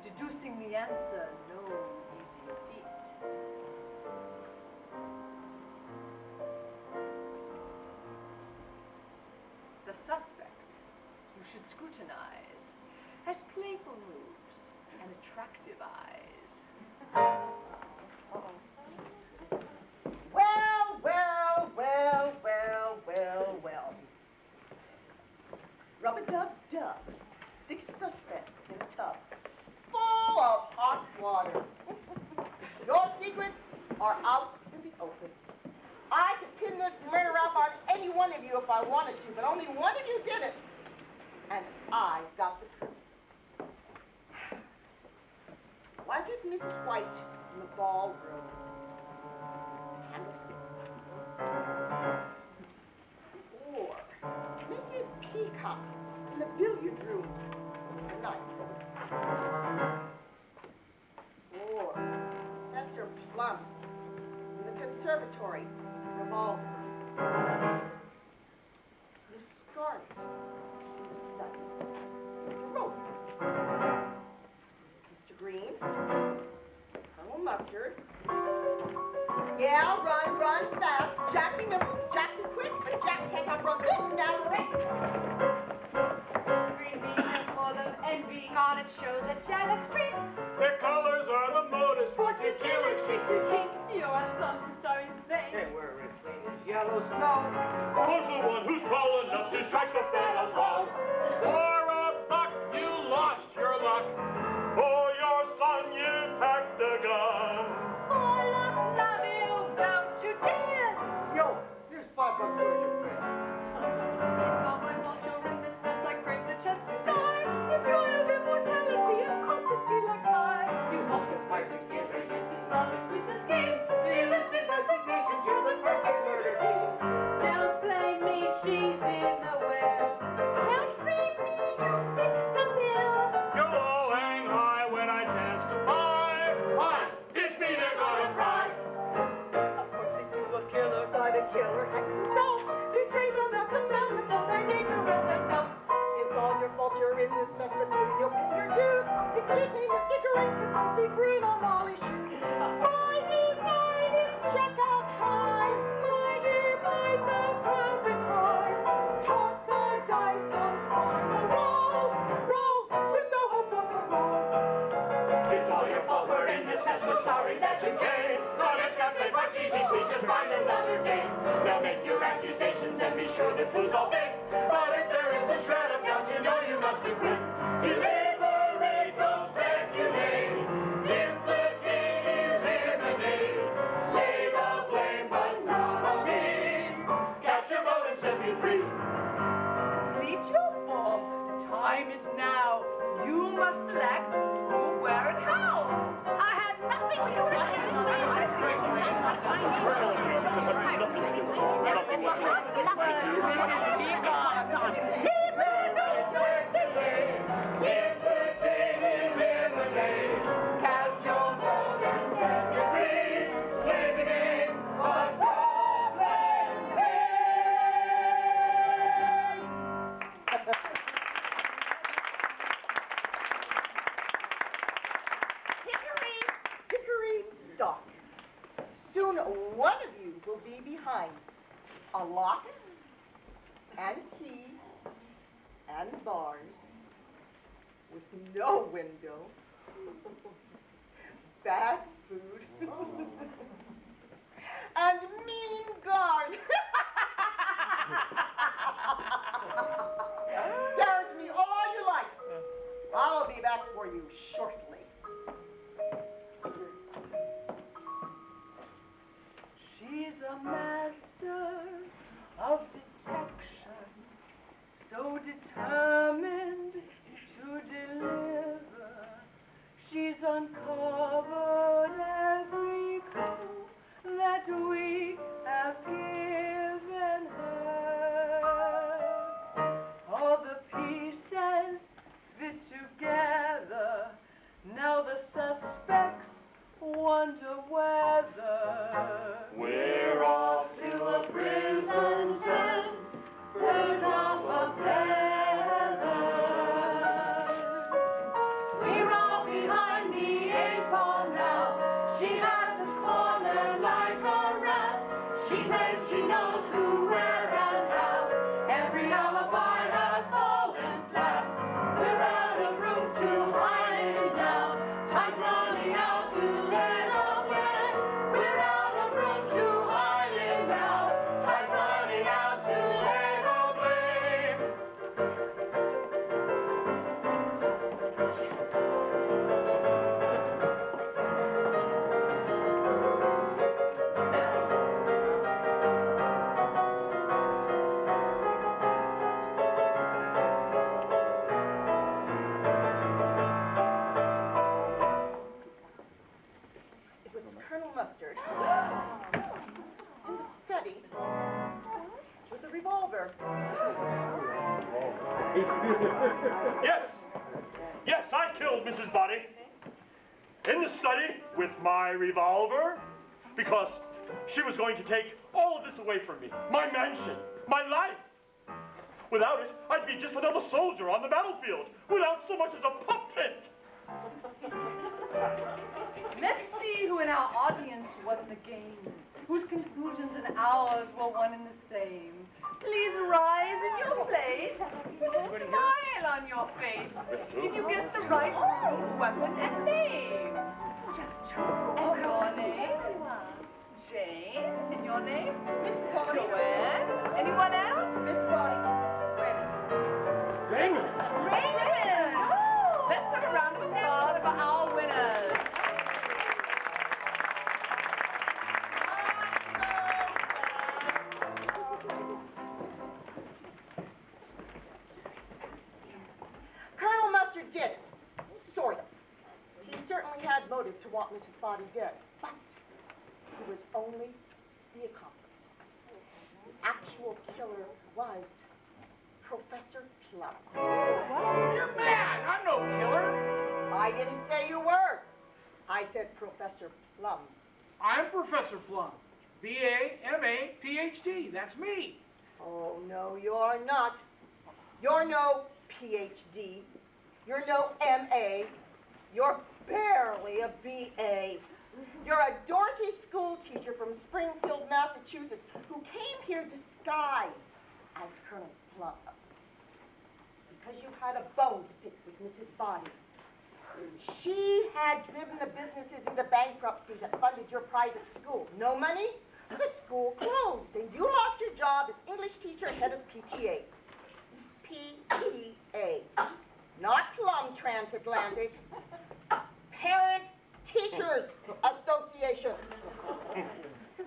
Deducing the answer, no easy feat. The suspect, you should scrutinize, has playful moves and attractive eyes. Well, well, well, well, well, well. Rub-a-dub-dub. 6 suspects in a tub, full of hot water. Your secrets are out in the open. I could pin this murder up on any one of you if I wanted to, but only one of you did it. And I got the proof. Was it Mrs. White in the ballroom? Or Mrs. Peacock in the billiard room tonight? Or Professor Plum in the conservatory revolver? Miss Scarlet in the study? The rope? Mr. Green? Colonel Mustard? Yeah, run fast. Jack me nimble, Jack me quick, but Jack can't outrun this down the way. Green beans are full of envy, God, it shows a jealous street. Chances are insane. And we're as clean as yellow snow. Who's the one who's tall enough to strike the bell of love? For a buck, you lost your luck. For your son, you packed a gun. For love's love, you don't you dare. Yo, here's $5 towards your fare. Someone while you're in this mess, I crave the chance to die. If joy of immortality encompassed you like time, you all conspired together, you dishonest with the scheme. The illicit designations, you're the perfect murder team. Don't blame me, she's in the well. Don't free me, you fit the bill. You'll all hang high when I testify. Hi, it's me they're gonna fry. Of course, these two will kill her. But a killer hangs himself. They straight on up and down until they make the rest herself. It's all your fault you're in this mess, but soon you'll pay your dues. Excuse me, Miss Dickory, it must be green on Molly's shoes. My design is checkout time. My device, the perfect crime. Toss the dice, the final roll. Roll with no hope of a roll. It's all your fault, we're in this mess, we're sorry that you came. So let's not play much easy, please just find another game. Now make your accusations and be sure the clues all fit. But if there is a shred of doubt, you know you must acquit. Deliberate, don't speculate. Implicate, eliminate. Lay the blame, but not on me. Cast your vote and set me free. Complete your form. The time is now. You must select who, where, and how. I had nothing to do with it. Cast your vote and set me free. Play the game, but don't blame me. Hickory, dickory, dock. Soon one of you will be behind a lock and key and bars with no window, bad food, and mean guards. Stare at me all you like. I'll be back for you shortly. She's a master of detection, so determined to deliver. She's uncovered every clue that we have given her. All the pieces fit together. Now the suspects wonder whether We're off to a prison cell. Birds of a feather. we're all behind the 8 ball now. She has us cornered like a rat. She claims she knows who, where, and how. Every alibi has fallen flat. We're out of rooms to hide in now. Time's running out to let away. We're out of rooms to hide in now. Time's running out to let away. It was Colonel Mustard in the study with a revolver. Yes, yes, I killed Mrs. Body in the study with my revolver because she was going to take all of this away from me. My mansion, my life. Without it, I'd be just another soldier on the battlefield without so much as a puppet. Let's see who in our audience won the game, whose conclusions and ours were one and the same. Please rise in your place with a smile on your face. If you guess the right room, weapon, and name. Just true. And your name? Jane. And your name? Mrs. Bonnie. Joanne. Anyone else? Mrs. Bonnie. Raymond. Raymond. Raymond! Oh, let's have a round of applause for our winners. Colonel Mustard did it. Sort of. He certainly had motive to want Mrs. Body dead, but he was only the accomplice. The actual killer was Professor Plum. You're mad. I'm no killer. I didn't say you were. I said Professor Plum. I'm Professor Plum. B.A., M.A., Ph.D. That's me. Oh, no, you're not. You're no Ph.D. You're no M.A. You're barely a B.A. You're a dorky school teacher from Springfield, Massachusetts, who came here disguised as Colonel Plum. Because you had a bone to pick with Mrs. Body. She had driven the businesses into bankruptcy that funded your private school. No money? The school closed, and you lost your job as English teacher and head of PTA. PTA. Not Plum Transatlantic. Parent Teachers Association.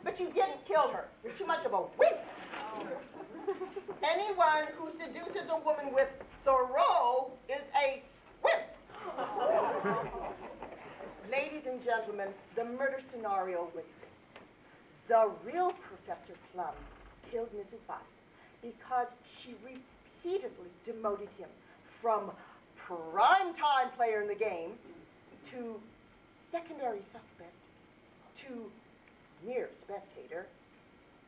But you didn't kill her. You're too much of a wimp. Anyone who seduces a woman with Thoreau is a wimp. Ladies and gentlemen, the murder scenario was this. The real Professor Plum killed Mrs. Body because she repeatedly demoted him from prime-time player in the game to secondary suspect to mere spectator,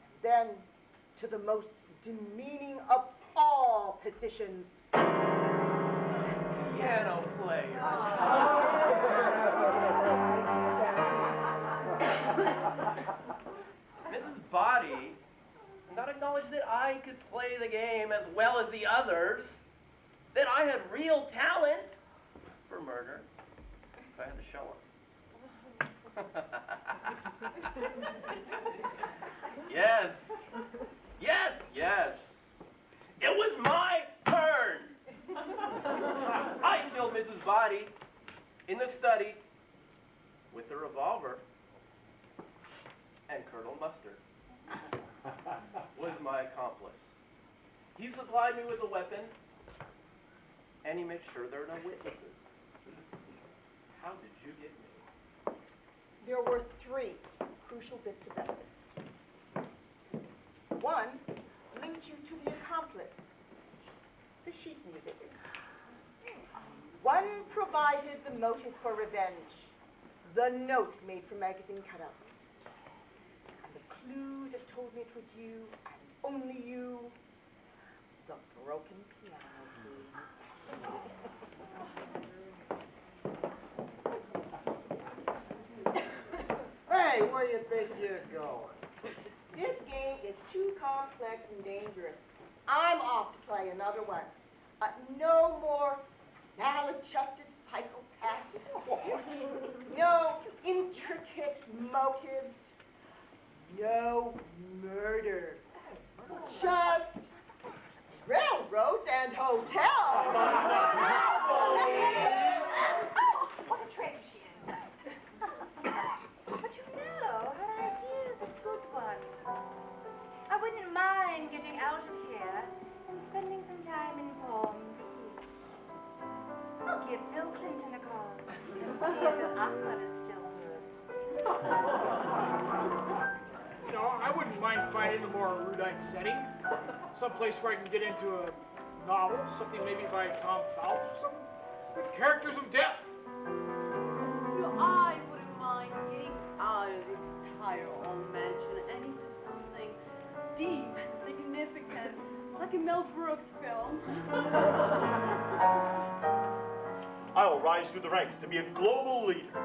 and then to the most demeaning of all positions. Piano player. Mrs. Body not acknowledged that I could play the game as well as the others, that I had real talent for murder, if I had to show her. Yes, yes, yes. It was my turn. I killed Mrs. Body in the study with the revolver, and Colonel Mustard was my accomplice. He supplied me with a weapon, and he made sure there are no witnesses. How did you get me? There were three crucial bits of evidence. One linked you to the accomplice, the sheet music. One provided the motive for revenge, the note made from magazine cutouts. And the clue that told me it was you, and only you, the broken piano Hey, where you think you're going? This game is too complex and dangerous. I'm off to play another one. No more maladjusted psychopaths. No intricate motives. No murder. Just railroads and hotels. Oh, what a treasure she is. But you know, her idea's a good one. I wouldn't mind getting out of here and spending some time in Palm Beach. I'll give Bill Clinton a call. See if Ahmed is still good. You know, I wouldn't mind finding a more erudite setting. Someplace where I can get into a novel, something maybe by Tom Fowles or something, with characters of depth. You know, I wouldn't mind getting out of this tired old mansion and into something deep and significant, like a Mel Brooks film. I'll rise through the ranks to be a global leader,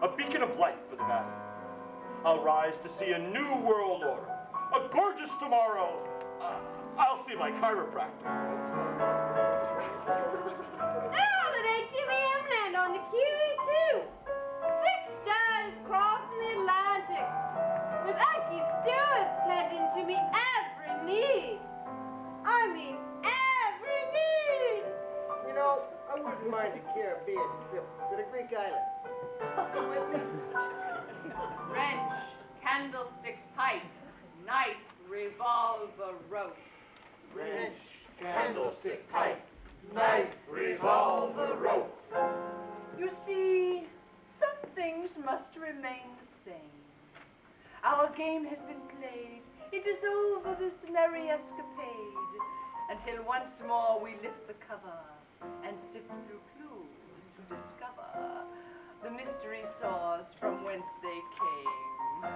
a beacon of light for the masses. I'll rise to see a new world order, a gorgeous tomorrow. I'll see my chiropractor. Holiday Jimmy Hamlin on the QE2. 6 days crossing the Atlantic with Caribbean trip to the Greek islands. You with me? Wrench, candlestick, pipe, knife, revolver, rope. Wrench, candlestick, pipe, knife, revolver, rope. You see, some things must remain the same. Our game has been played. It is over, this merry escapade, until once more we lift the cover and sift through clues to discover the mystery source from whence they came.